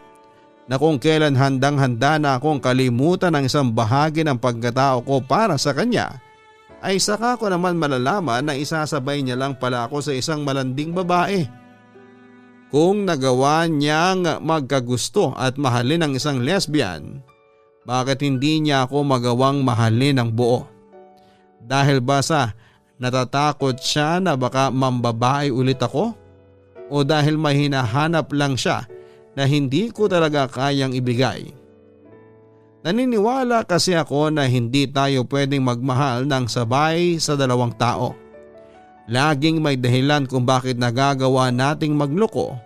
na kung kailan handang-handa na akong kalimutan ang isang bahagi ng pagkatao ko para sa kanya, ay saka ko naman malalaman na isasabay niya lang pala ako sa isang malanding babae. Kung nagawa niyang magkagusto at mahalin ang isang lesbian, bakit hindi niya ako magawang mahalin ng buo? Dahil ba sa natatakot siya na baka mambabae ulit ako? O dahil may hinahanap lang siya na hindi ko talaga kayang ibigay? Naniniwala kasi ako na hindi tayo pwedeng magmahal ng sabay sa dalawang tao. Laging may dahilan kung bakit nagagawa nating magloko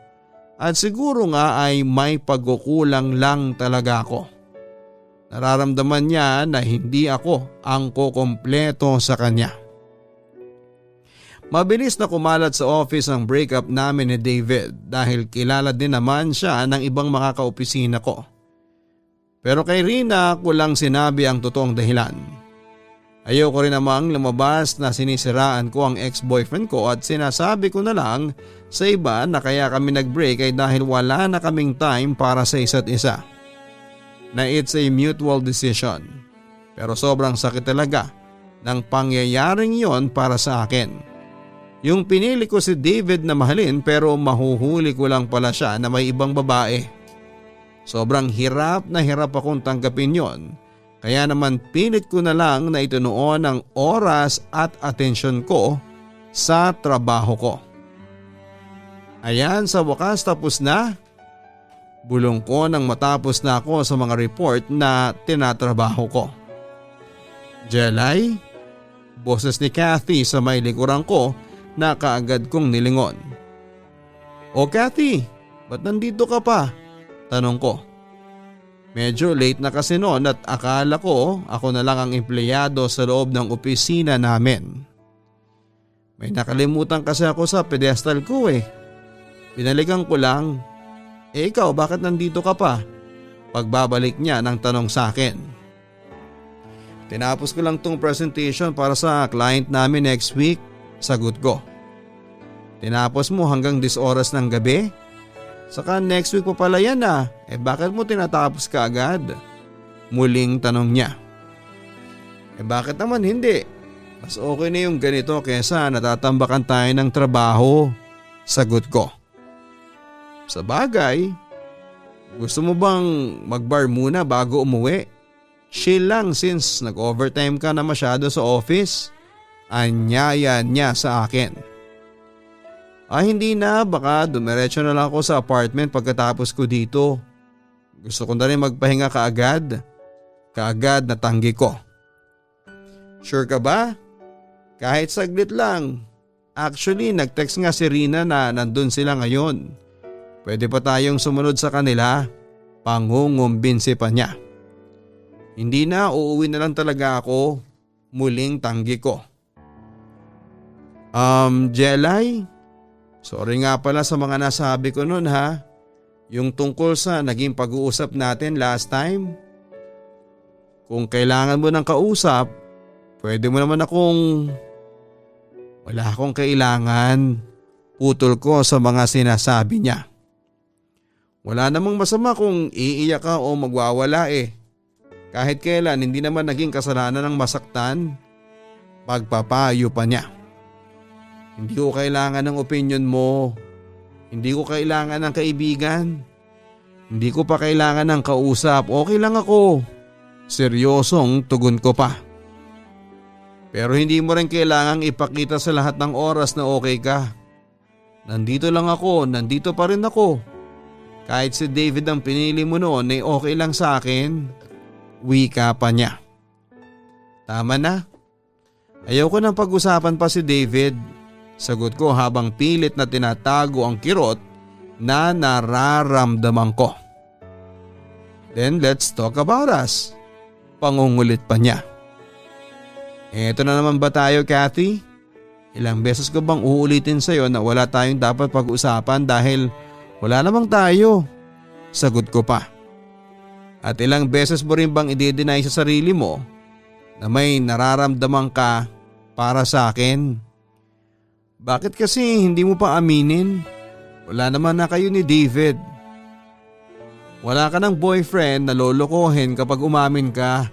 at siguro nga ay may pagkukulang lang talaga ako. Nararamdaman niya na hindi ako ang kukumpleto sa kanya. Mabilis na kumalat sa office ang breakup namin ni David dahil kilala din naman siya ng ibang mga kaopisina ko. Pero kay Rina ko lang sinabi ang totoong dahilan. Ayoko rin namang lumabas na sinisiraan ko ang ex-boyfriend ko at sinasabi ko na lang sa iba na kaya kami nag-break ay dahil wala na kaming time para sa isa't isa. Na it's a mutual decision. Pero sobrang sakit talaga ng pangyayaring yon para sa akin. Yung pinili ko si David na mahalin pero mahuhuli ko lang pala siya na may ibang babae. Sobrang hirap na hirap akong tanggapin yon. Kaya naman pilit ko na lang na itunoon ang oras at atensyon ko sa trabaho ko. Ayan, sa wakas tapos na. Bulong ko nang matapos na ako sa mga report na tinatrabaho ko. Jelay? Boses ni Kathy sa may likuran ko na kaagad kong nilingon. O Kathy, ba't nandito ka pa? Tanong ko. Medyo late na kasi noon at akala ko ako na lang ang empleyado sa loob ng opisina namin. May nakalimutan kasi ako sa pedestal ko eh. Binalikan ko lang. Ikaw, bakit nandito ka pa? Pagbabalik niya ng tanong sa akin. Tinapos ko lang tong presentation para sa client namin next week. Sagot ko. Tinapos mo hanggang 10 oras ng gabi? Saka next week pa pala yan ah. Bakit mo tinatapos ka agad? Muling tanong niya. Bakit naman hindi? Mas okay na yung ganito kesa natatambakan tayo ng trabaho. Sagot ko. Sa bagay, gusto mo bang mag-bar muna bago umuwi? Chill lang since nag-overtime ka na masyado sa office. Anyaya niya sa akin. Hindi na, baka dumiretso na lang ako sa apartment pagkatapos ko dito. Gusto ko na rin magpahinga kaagad. Kaagad na tanggi ko. Sure ka ba? Kahit saglit lang. Actually, nag-text nga si Rina na nandun sila ngayon. Pwede pa tayong sumunod sa kanila. Pangungumbinsi pa niya. Hindi na, uuwi na lang talaga ako. Muling tanggi ko. Jelay? Sorry nga pala sa mga nasabi ko nun ha. Yung tungkol sa naging pag-uusap natin last time. Kung kailangan mo ng kausap, pwede mo naman akong… Wala akong kailangan. Putol ko sa mga sinasabi niya. Wala namang masama kung iiyak ka o magwawala eh. Kahit kailan hindi naman naging kasalanan ng masaktan. Pagpapayo pa niya. Hindi ko kailangan ng opinion mo. Hindi ko kailangan ng kaibigan. Hindi ko pa kailangan ng kausap. Okay lang ako. Seryosong tugon ko pa. Pero hindi mo rin kailangang ipakita sa lahat ng oras na okay ka. Nandito lang ako, nandito pa rin ako. Kahit si David ang pinili mo noon ay okay lang sa akin. Wika pa niya. Tama na. Ayoko nang pag-usapan pa si David. Sagot ko habang pilit na tinatago ang kirot na nararamdaman ko. Then let's talk about us. Pangungulit pa niya. Eto na naman ba tayo, Kathy? Ilang beses ko bang uulitin sa'yo na wala tayong dapat pag-usapan dahil wala namang tayo? Sagot ko pa. At ilang beses mo rin bang i-deny sa sarili mo na may nararamdaman ka para sa akin? Bakit kasi hindi mo pa aminin? Wala naman na kayo ni David. Wala ka ng boyfriend na lolokohin kapag umamin ka.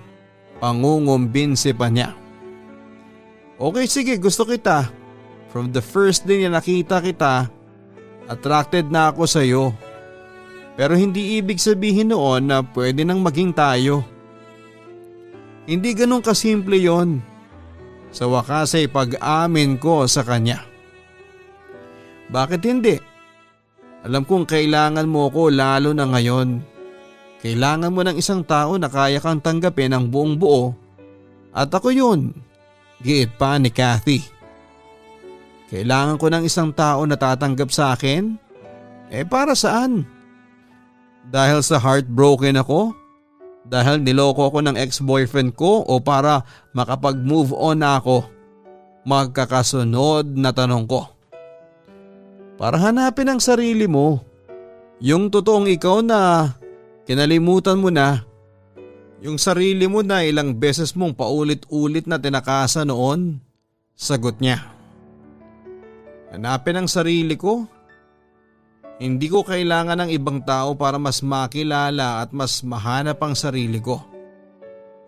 Pangungumbinsi pa niya. Okay sige, gusto kita. From the first day na nakita kita, attracted na ako sa iyo. Pero hindi ibig sabihin noon na pwede nang maging tayo. Hindi ganun kasimple yon. Sa wakas ay pag-amin ko sa kanya. Bakit hindi? Alam kong kailangan mo ko lalo na ngayon. Kailangan mo ng isang tao na kaya kang tanggapin ang buong buo. At ako yun. Giit pa ni Kathy. Kailangan ko ng isang tao na tatanggap sa akin? Para saan? Dahil sa heartbroken ako? Dahil niloko ako ng ex-boyfriend ko o para makapag-move on na ako? Magkakasunod na tanong ko. Para hanapin ang sarili mo. Yung totoong ikaw na kinalimutan mo na. Yung sarili mo na ilang beses mong paulit-ulit na tinakasan noon. Sagot niya. Hanapin ang sarili ko? Hindi ko kailangan ng ibang tao para mas makilala at mas mahanap ang sarili ko.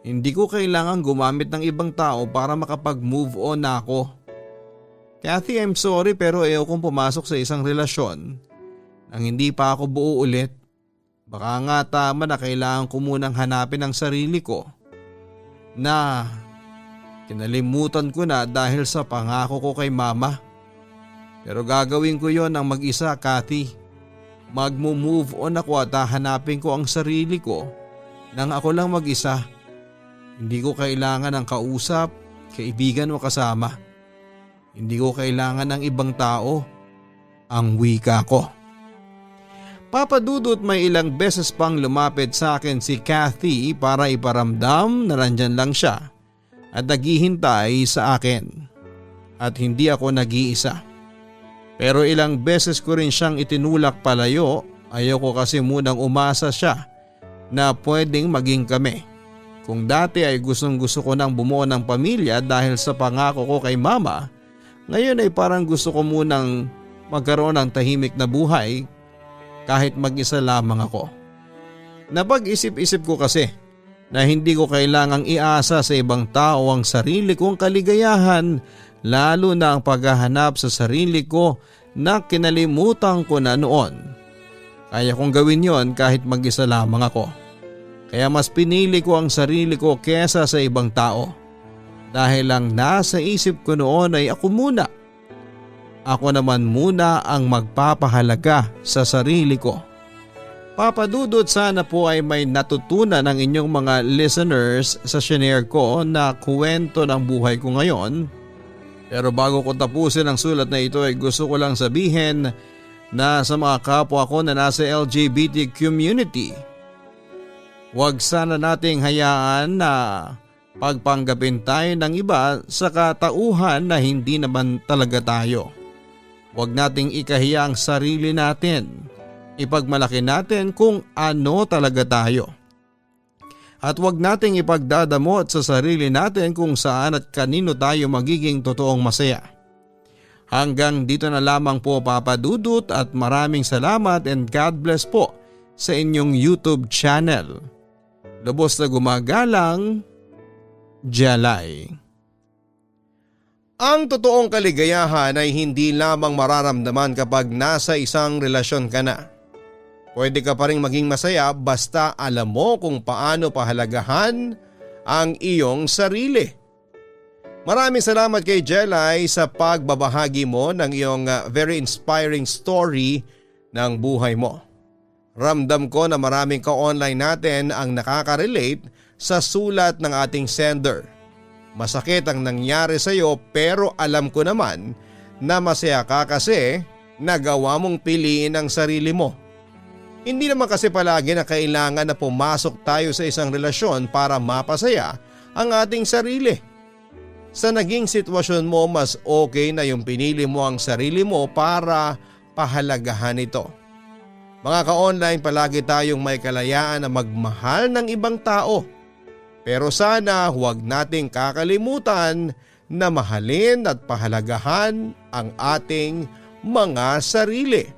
Hindi ko kailangan gumamit ng ibang tao para makapag-move on na ako. Kathy, I'm sorry pero ayaw kong pumasok sa isang relasyon nang hindi pa ako buo ulit. Baka nga tama na kailangan ko munang hanapin ang sarili ko na kinalimutan ko na dahil sa pangako ko kay mama. Pero gagawin ko yon ng mag-isa, Kathy. Magmo-move on ako at hahanapin ko ang sarili ko nang ako lang mag-isa. Hindi ko kailangan ng kausap, kaibigan o kasama. Hindi ko kailangan ng ibang tao. Ang wika ko. Papadudot may ilang beses pang lumapit sa akin si Kathy para iparamdam na nandyan lang siya at naghihintay sa akin. At hindi ako nag-iisa. Pero ilang beses ko rin siyang itinulak palayo. Ayoko kasi munang umasa siya na pwedeng maging kami. Kung dati ay gustong gusto ko nang bumuo ng pamilya dahil sa pangako ko kay mama, ngayon ay parang gusto ko munang magkaroon ng tahimik na buhay kahit mag-isa lamang ako. Napag-isip-isip ko kasi na hindi ko kailangang iasa sa ibang tao ang sarili kong kaligayahan, lalo na ang paghahanap sa sarili ko na kinalimutan ko na noon. Kaya kong gawin yon kahit mag-isa lamang ako. Kaya mas pinili ko ang sarili ko kesa sa ibang tao. Dahil lang nasa isip ko noon ay ako muna. Ako naman muna ang magpapahalaga sa sarili ko. Papa Dudut, sana po ay may natutunan ng inyong mga listeners sa shinare ko na kwento ng buhay ko ngayon. Pero bago ko tapusin ang sulat na ito ay gusto ko lang sabihin na sa mga kapwa ko na nasa LGBT community, huwag sana nating hayaan na pagpanggapin tayo ng iba sa katauhan na hindi naman talaga tayo. Huwag nating ikahiya ang sarili natin. Ipagmalaki natin kung ano talaga tayo. At huwag nating ipagdadamot sa sarili natin kung saan at kanino tayo magiging totoong masaya. Hanggang dito na lamang po, Papa Dudut, at maraming salamat and God bless po sa inyong YouTube channel. Lubos na gumagalang, Jalay. Ang totoong kaligayahan ay hindi lamang mararamdaman kapag nasa isang relasyon ka na. Pwede ka pa rin maging masaya basta alam mo kung paano pahalagahan ang iyong sarili. Maraming salamat kay Jelay sa pagbabahagi mo ng iyong very inspiring story ng buhay mo. Ramdam ko na maraming ka-online natin ang nakaka-relate sa sulat ng ating sender. Masakit ang nangyari sa iyo pero alam ko naman na masaya ka kasi nagawa mong piliin ang sarili mo. Hindi naman kasi palagi na kailangan na pumasok tayo sa isang relasyon para mapasaya ang ating sarili. Sa naging sitwasyon mo, mas okay na yung pinili mo ang sarili mo para pahalagahan ito. Mga ka-online, palagi tayong may kalayaan na magmahal ng ibang tao. Pero sana huwag nating kakalimutan na mahalin at pahalagahan ang ating mga sarili.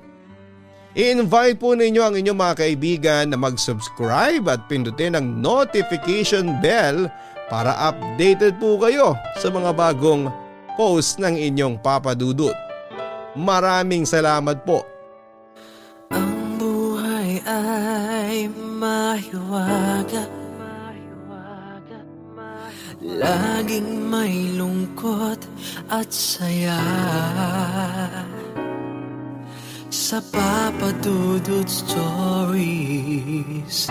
I-invite po ninyo ang inyong mga kaibigan na mag-subscribe at pindutin ang notification bell para updated po kayo sa mga bagong post ng inyong Papa Dudut. Maraming salamat po. Ang buhay ay mahiwaga, laging may lungkot at saya. Sa Papa Dudut Stories,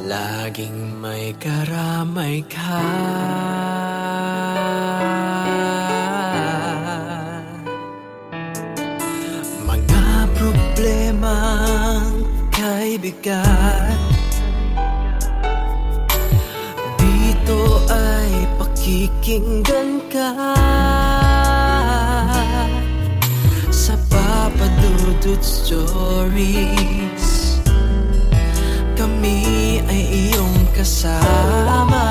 laging may karamay ka. Mga problemang kaibigan, dito ay pakikinggan ka. Sa Papa Dudut Stories, kami ay iyong kasama.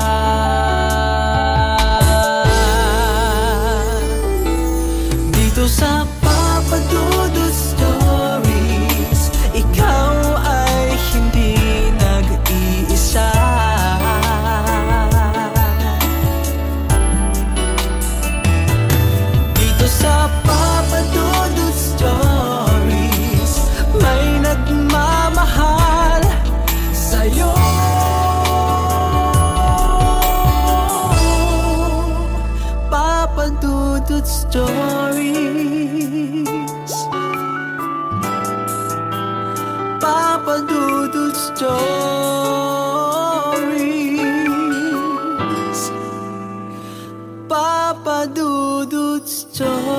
Dito sa Papa Dudut Stories, ikaw ay hindi nag-iisa. Dito sa Papa Dudut Stories, may nagmamahal sa'yo. Papa Dudut Stories, Papa Dudut Stories, Papa Dudut Stories.